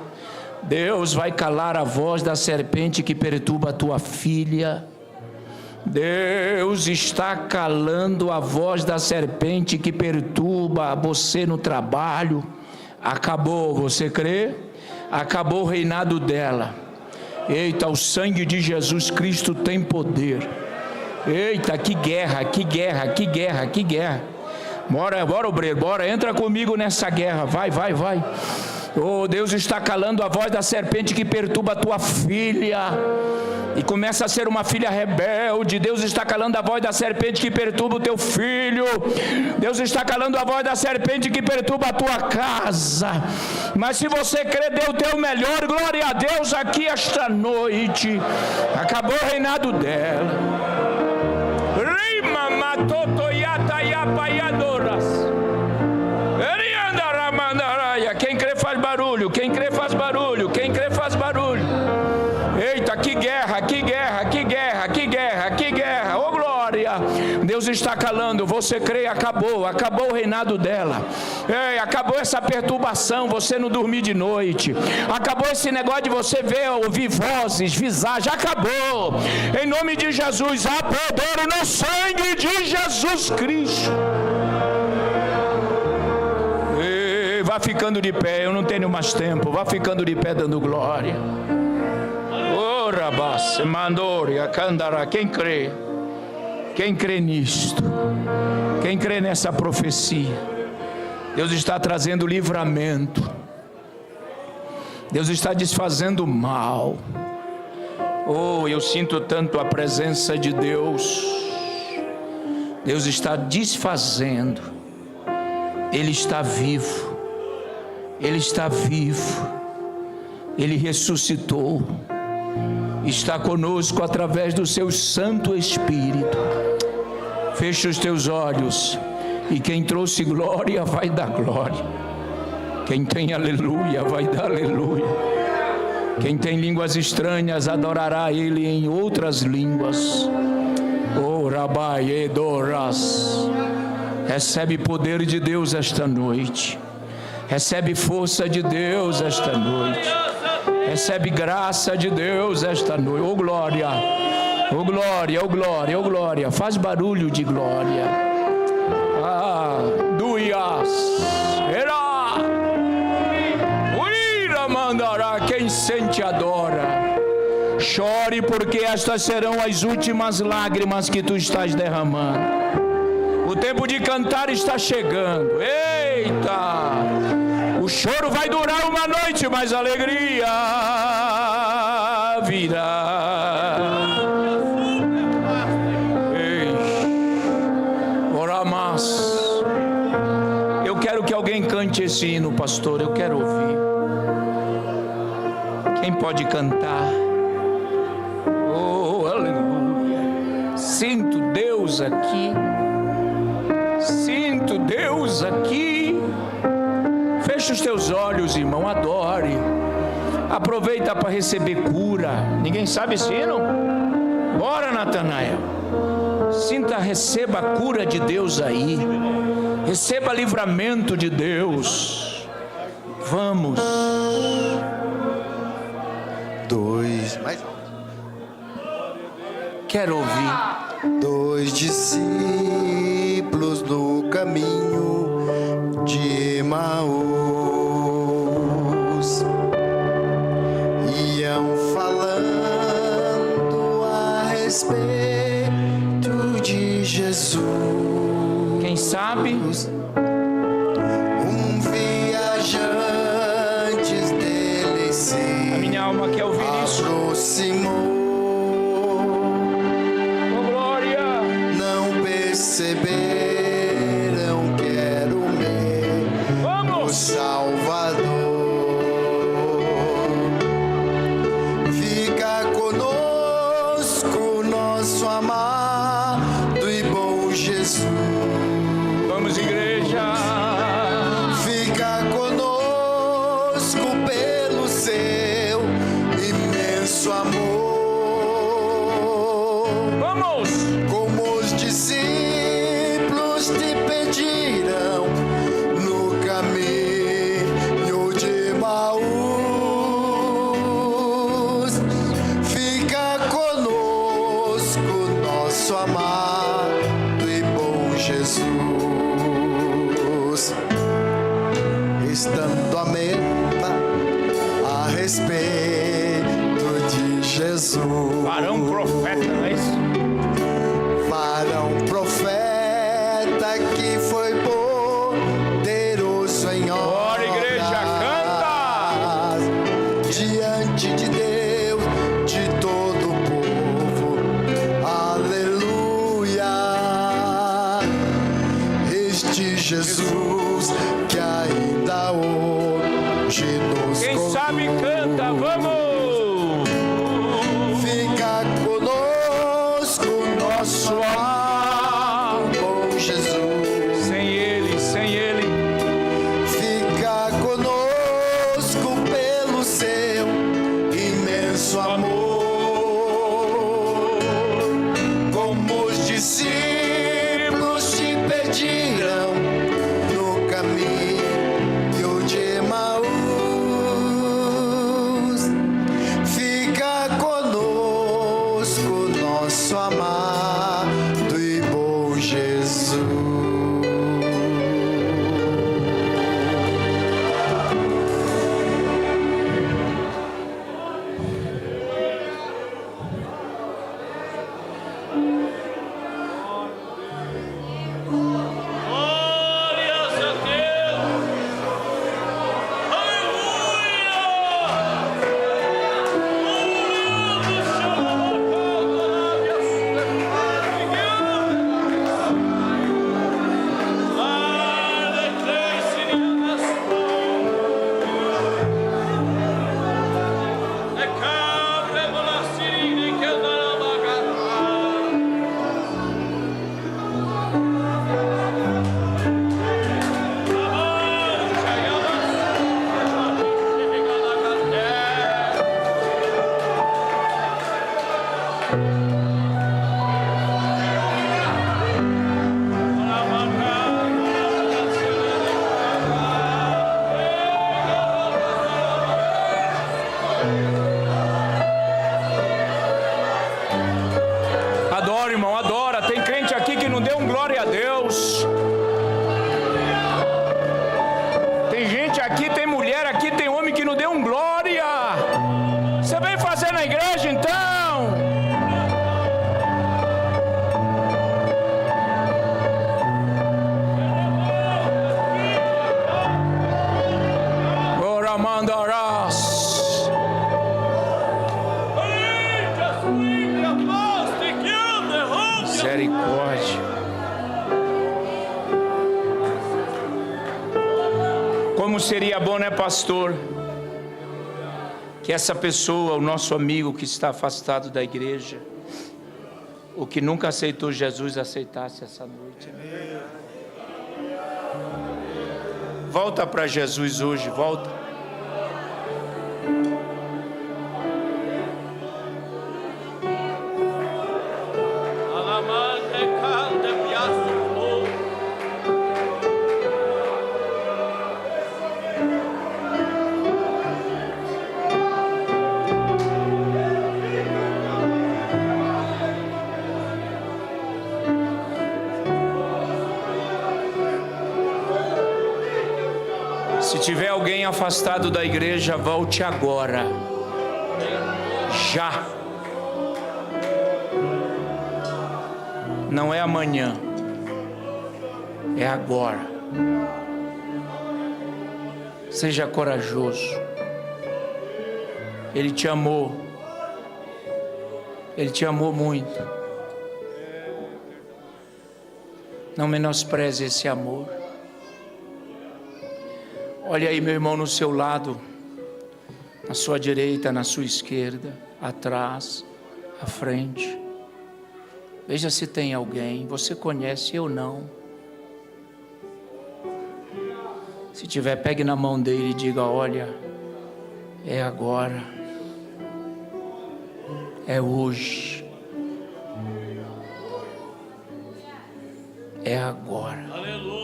Deus vai calar a voz da serpente que perturba a tua filha. Deus está calando a voz da serpente que perturba você no trabalho. Acabou, você crê? Acabou o reinado dela. Eita, o sangue de Jesus Cristo tem poder. Eita, que guerra, que guerra, que guerra, que guerra. Bora, obreiro, bora, entra comigo nessa guerra, vai. Oh, Deus está calando a voz da serpente que perturba a tua filha e começa a ser uma filha rebelde. Deus está calando a voz da serpente que perturba o teu filho. Deus está calando a voz da serpente que perturba a tua casa. Mas se você crê, dê o teu melhor. Glória a Deus aqui esta noite. Acabou o reinado dela. Rima matotoyata yapaiadoras. Quem crê faz barulho, quem crê faz barulho, quem crê faz barulho. Eita, que guerra, que guerra, que guerra, que guerra, que guerra. Oh glória, Deus está calando. Você crê, acabou o reinado dela. Ei, acabou essa perturbação, você não dormir de noite. Acabou esse negócio de você ver, ouvir vozes, visagem. Acabou, em nome de Jesus. Há poder no sangue de Jesus Cristo. Vá ficando de pé, eu não tenho mais tempo. Vá ficando de pé dando glória. Oh, Rabás, Mandoria, Candara. Quem crê? Quem crê nisto? Quem crê nessa profecia? Deus está trazendo livramento. Deus está desfazendo o mal. Oh, eu sinto tanto a presença de Deus. Deus está desfazendo. Ele está vivo. Ele está vivo, Ele ressuscitou, está conosco através do seu Santo Espírito. Fecha os teus olhos, e quem trouxe glória vai dar glória, quem tem aleluia vai dar aleluia, quem tem línguas estranhas adorará Ele em outras línguas. Oh Rabai Edoras, recebe poder de Deus esta noite. Recebe força de Deus esta noite. Recebe graça de Deus esta noite. Oh glória, oh glória, oh glória, oh glória. Faz barulho de glória. Ah, duias. Era. Uira mandará. Quem sente adora. Chore, porque estas serão as últimas lágrimas que tu estás derramando. O tempo de cantar está chegando. Eita! O choro vai durar uma noite, mas a alegria virá. Oramas. Eu quero que alguém cante esse hino, pastor. Eu quero ouvir. Quem pode cantar? Oh, aleluia. Sinto Deus aqui. Sinto Deus aqui. Feche os teus olhos, irmão, adore. Aproveita para receber cura. Ninguém sabe esse hino? Bora, Natanael. Sinta, receba a cura de Deus aí. Receba livramento de Deus. Vamos. Mais Quero ouvir. 2 discípulos no caminho de Emaús iam falando a respeito de Jesus. Quem sabe? Viajantes dele se A minha alma quer ouvir isso. aproximou. Oh, glória. Não perceberam que era o meu Salvador. Fica conosco, nosso amado e bom Jesus. Vamos, igreja. Fica conquistando a meta a respeito de Jesus. Varão profeta, não é isso? Varão profeta que foi poderoso em obras. Bora, igreja, canta! Diante de Deus, de todo o povo, aleluia. Este Jesus que ainda hoje nos Quem conduz. sabe canta, vamos! Fica conosco, nosso amado bom Jesus. Sem ele, Fica conosco pelo seu imenso amor. Como os discípulos te pediram no caminho de Emaús. Fica conosco, nosso amado e bom Jesus. Glórias a Deus! Aleluia! Adora, irmão, adora. Tem crente aqui que não deu um glória a Deus. Tem gente aqui, tem mulher aqui, tem homem que não deu um glória. Você vem fazer na igreja então? Ora mandarás. Misericórdia. Como seria bom, né, pastor? Que essa pessoa, o nosso amigo que está afastado da igreja, o que nunca aceitou Jesus, aceitasse essa noite. Volta para Jesus hoje, volta. Se tiver alguém afastado da igreja, volte agora. Já. Não é amanhã. É agora. Seja corajoso. Ele te amou. Ele te amou muito. Não menospreze esse amor. Olha aí, meu irmão, no seu lado, na sua direita, na sua esquerda, atrás, à frente. Veja se tem alguém, você conhece, eu não. Se tiver, pegue na mão dele e diga: olha, é agora, é hoje, é agora. Aleluia!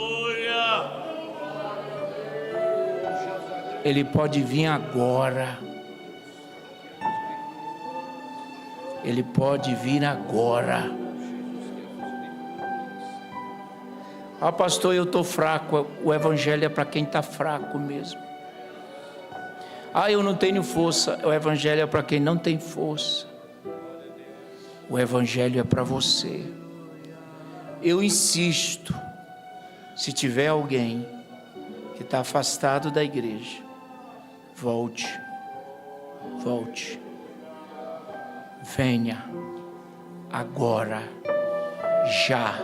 Ele pode vir agora. Ele pode vir agora. Ah, pastor, eu estou fraco. O evangelho é para quem está fraco mesmo. Ah, eu não tenho força. O evangelho é para quem não tem força. O evangelho é para você. Eu insisto, se tiver alguém que está afastado da igreja, volte, venha, agora, já.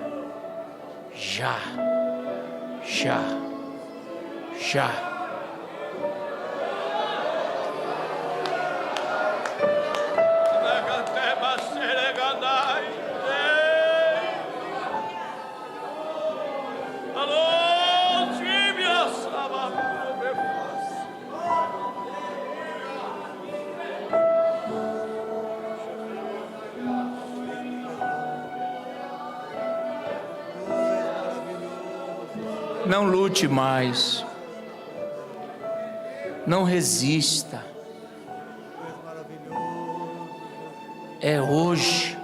Não lute mais, não resista, é hoje,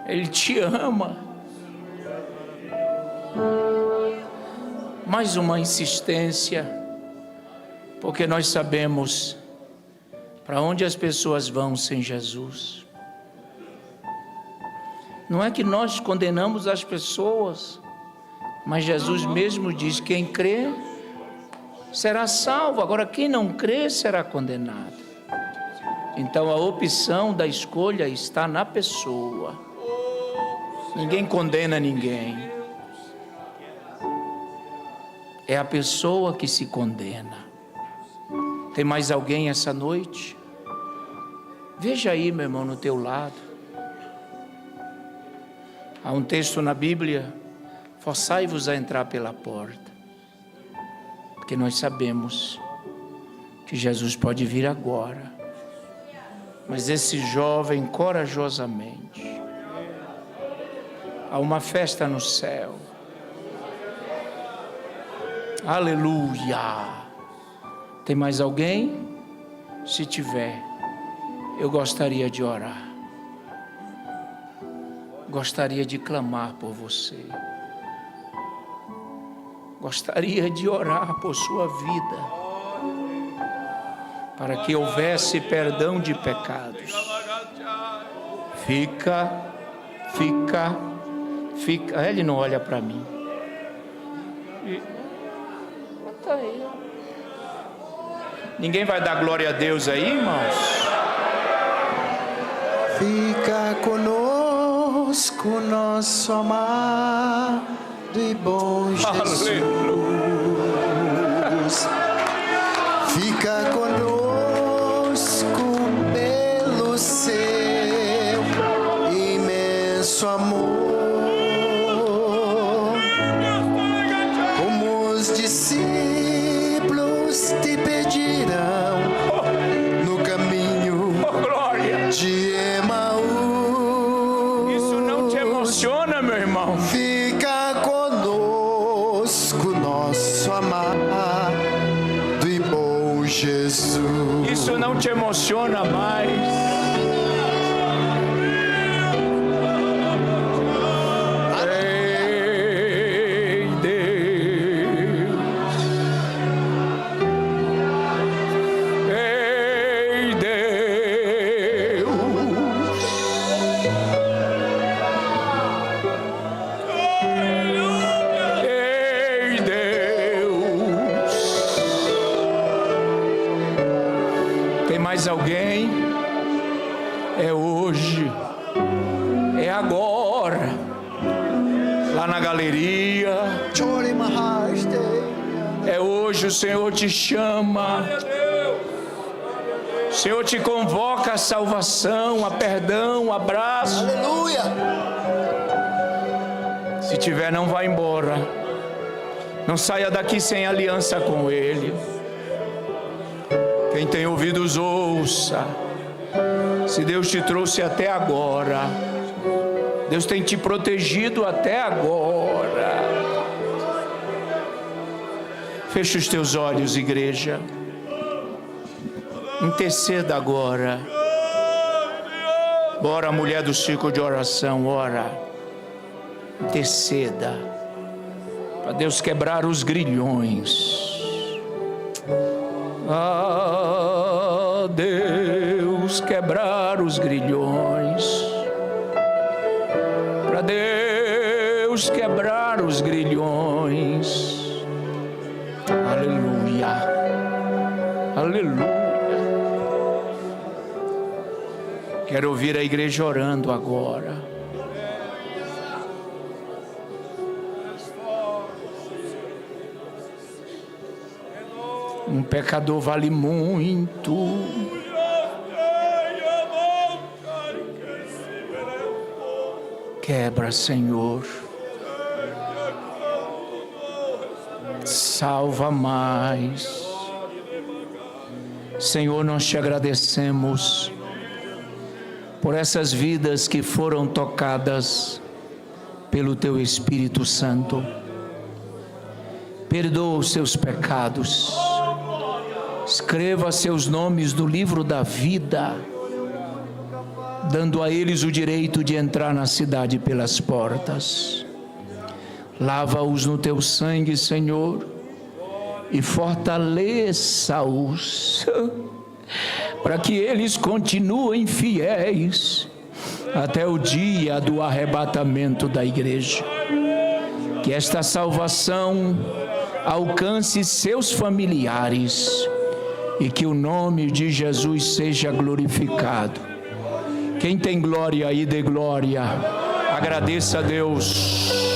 Ele te ama. Mais uma insistência, porque nós sabemos para onde as pessoas vão sem Jesus. Não é que nós condenamos as pessoas, mas Jesus mesmo diz: quem crê será salvo. Agora, quem não crê será condenado. Então, a opção da escolha está na pessoa. Ninguém condena ninguém. É a pessoa que se condena. Tem mais alguém essa noite? Veja aí, meu irmão, no teu lado. Há um texto na Bíblia: forçai-vos a entrar pela porta, porque nós sabemos que Jesus pode vir agora. Mas esse jovem, corajosamente, há uma festa no céu. Aleluia! Tem mais alguém? Se tiver, eu gostaria de orar. Gostaria de clamar por você. Gostaria de orar por sua vida, para que houvesse perdão de pecados. Fica. Ele não olha para mim. Tá aí. Ninguém vai dar glória a Deus aí, irmãos? Fica conosco, nosso amado e bom Jesus. Fica conosco pelo seu imenso amor. Como os discípulos te pedirão no caminho de Emaús. Isso não te emociona, meu irmão? Fica conosco, nosso amado e bom Jesus. Isso não te emociona mais? Ei, Deus. Ei, Deus. Ei, Deus. Tem mais alguém? É hoje, é agora, lá na galeria. É hoje, o Senhor te chama. O Senhor te convoca a salvação, a perdão, a abraço. Aleluia! Se tiver, não vá embora. Não saia daqui sem aliança com Ele. Quem tem ouvidos, ouça. Se Deus te trouxe até agora, Deus tem te protegido até agora. Feche os teus olhos, igreja. Interceda agora. Ora, mulher do círculo de oração, ora. Interceda para Deus quebrar os grilhões. Ah, Deus quebrar os grilhões. Para Deus quebrar os grilhões. Aleluia. Aleluia. Quero ouvir a igreja orando agora. Um pecador vale muito. Quebra, Senhor. Salva mais. Senhor, nós te agradecemos por essas vidas que foram tocadas pelo Teu Espírito Santo. Perdoa os seus pecados. Escreva seus nomes no livro da vida, dando a eles o direito de entrar na cidade pelas portas. Lava-os no Teu sangue, Senhor, e fortaleça-os, para que eles continuem fiéis até o dia do arrebatamento da igreja. Que esta salvação alcance seus familiares e que o nome de Jesus seja glorificado. Quem tem glória aí, dê glória. Agradeça a Deus.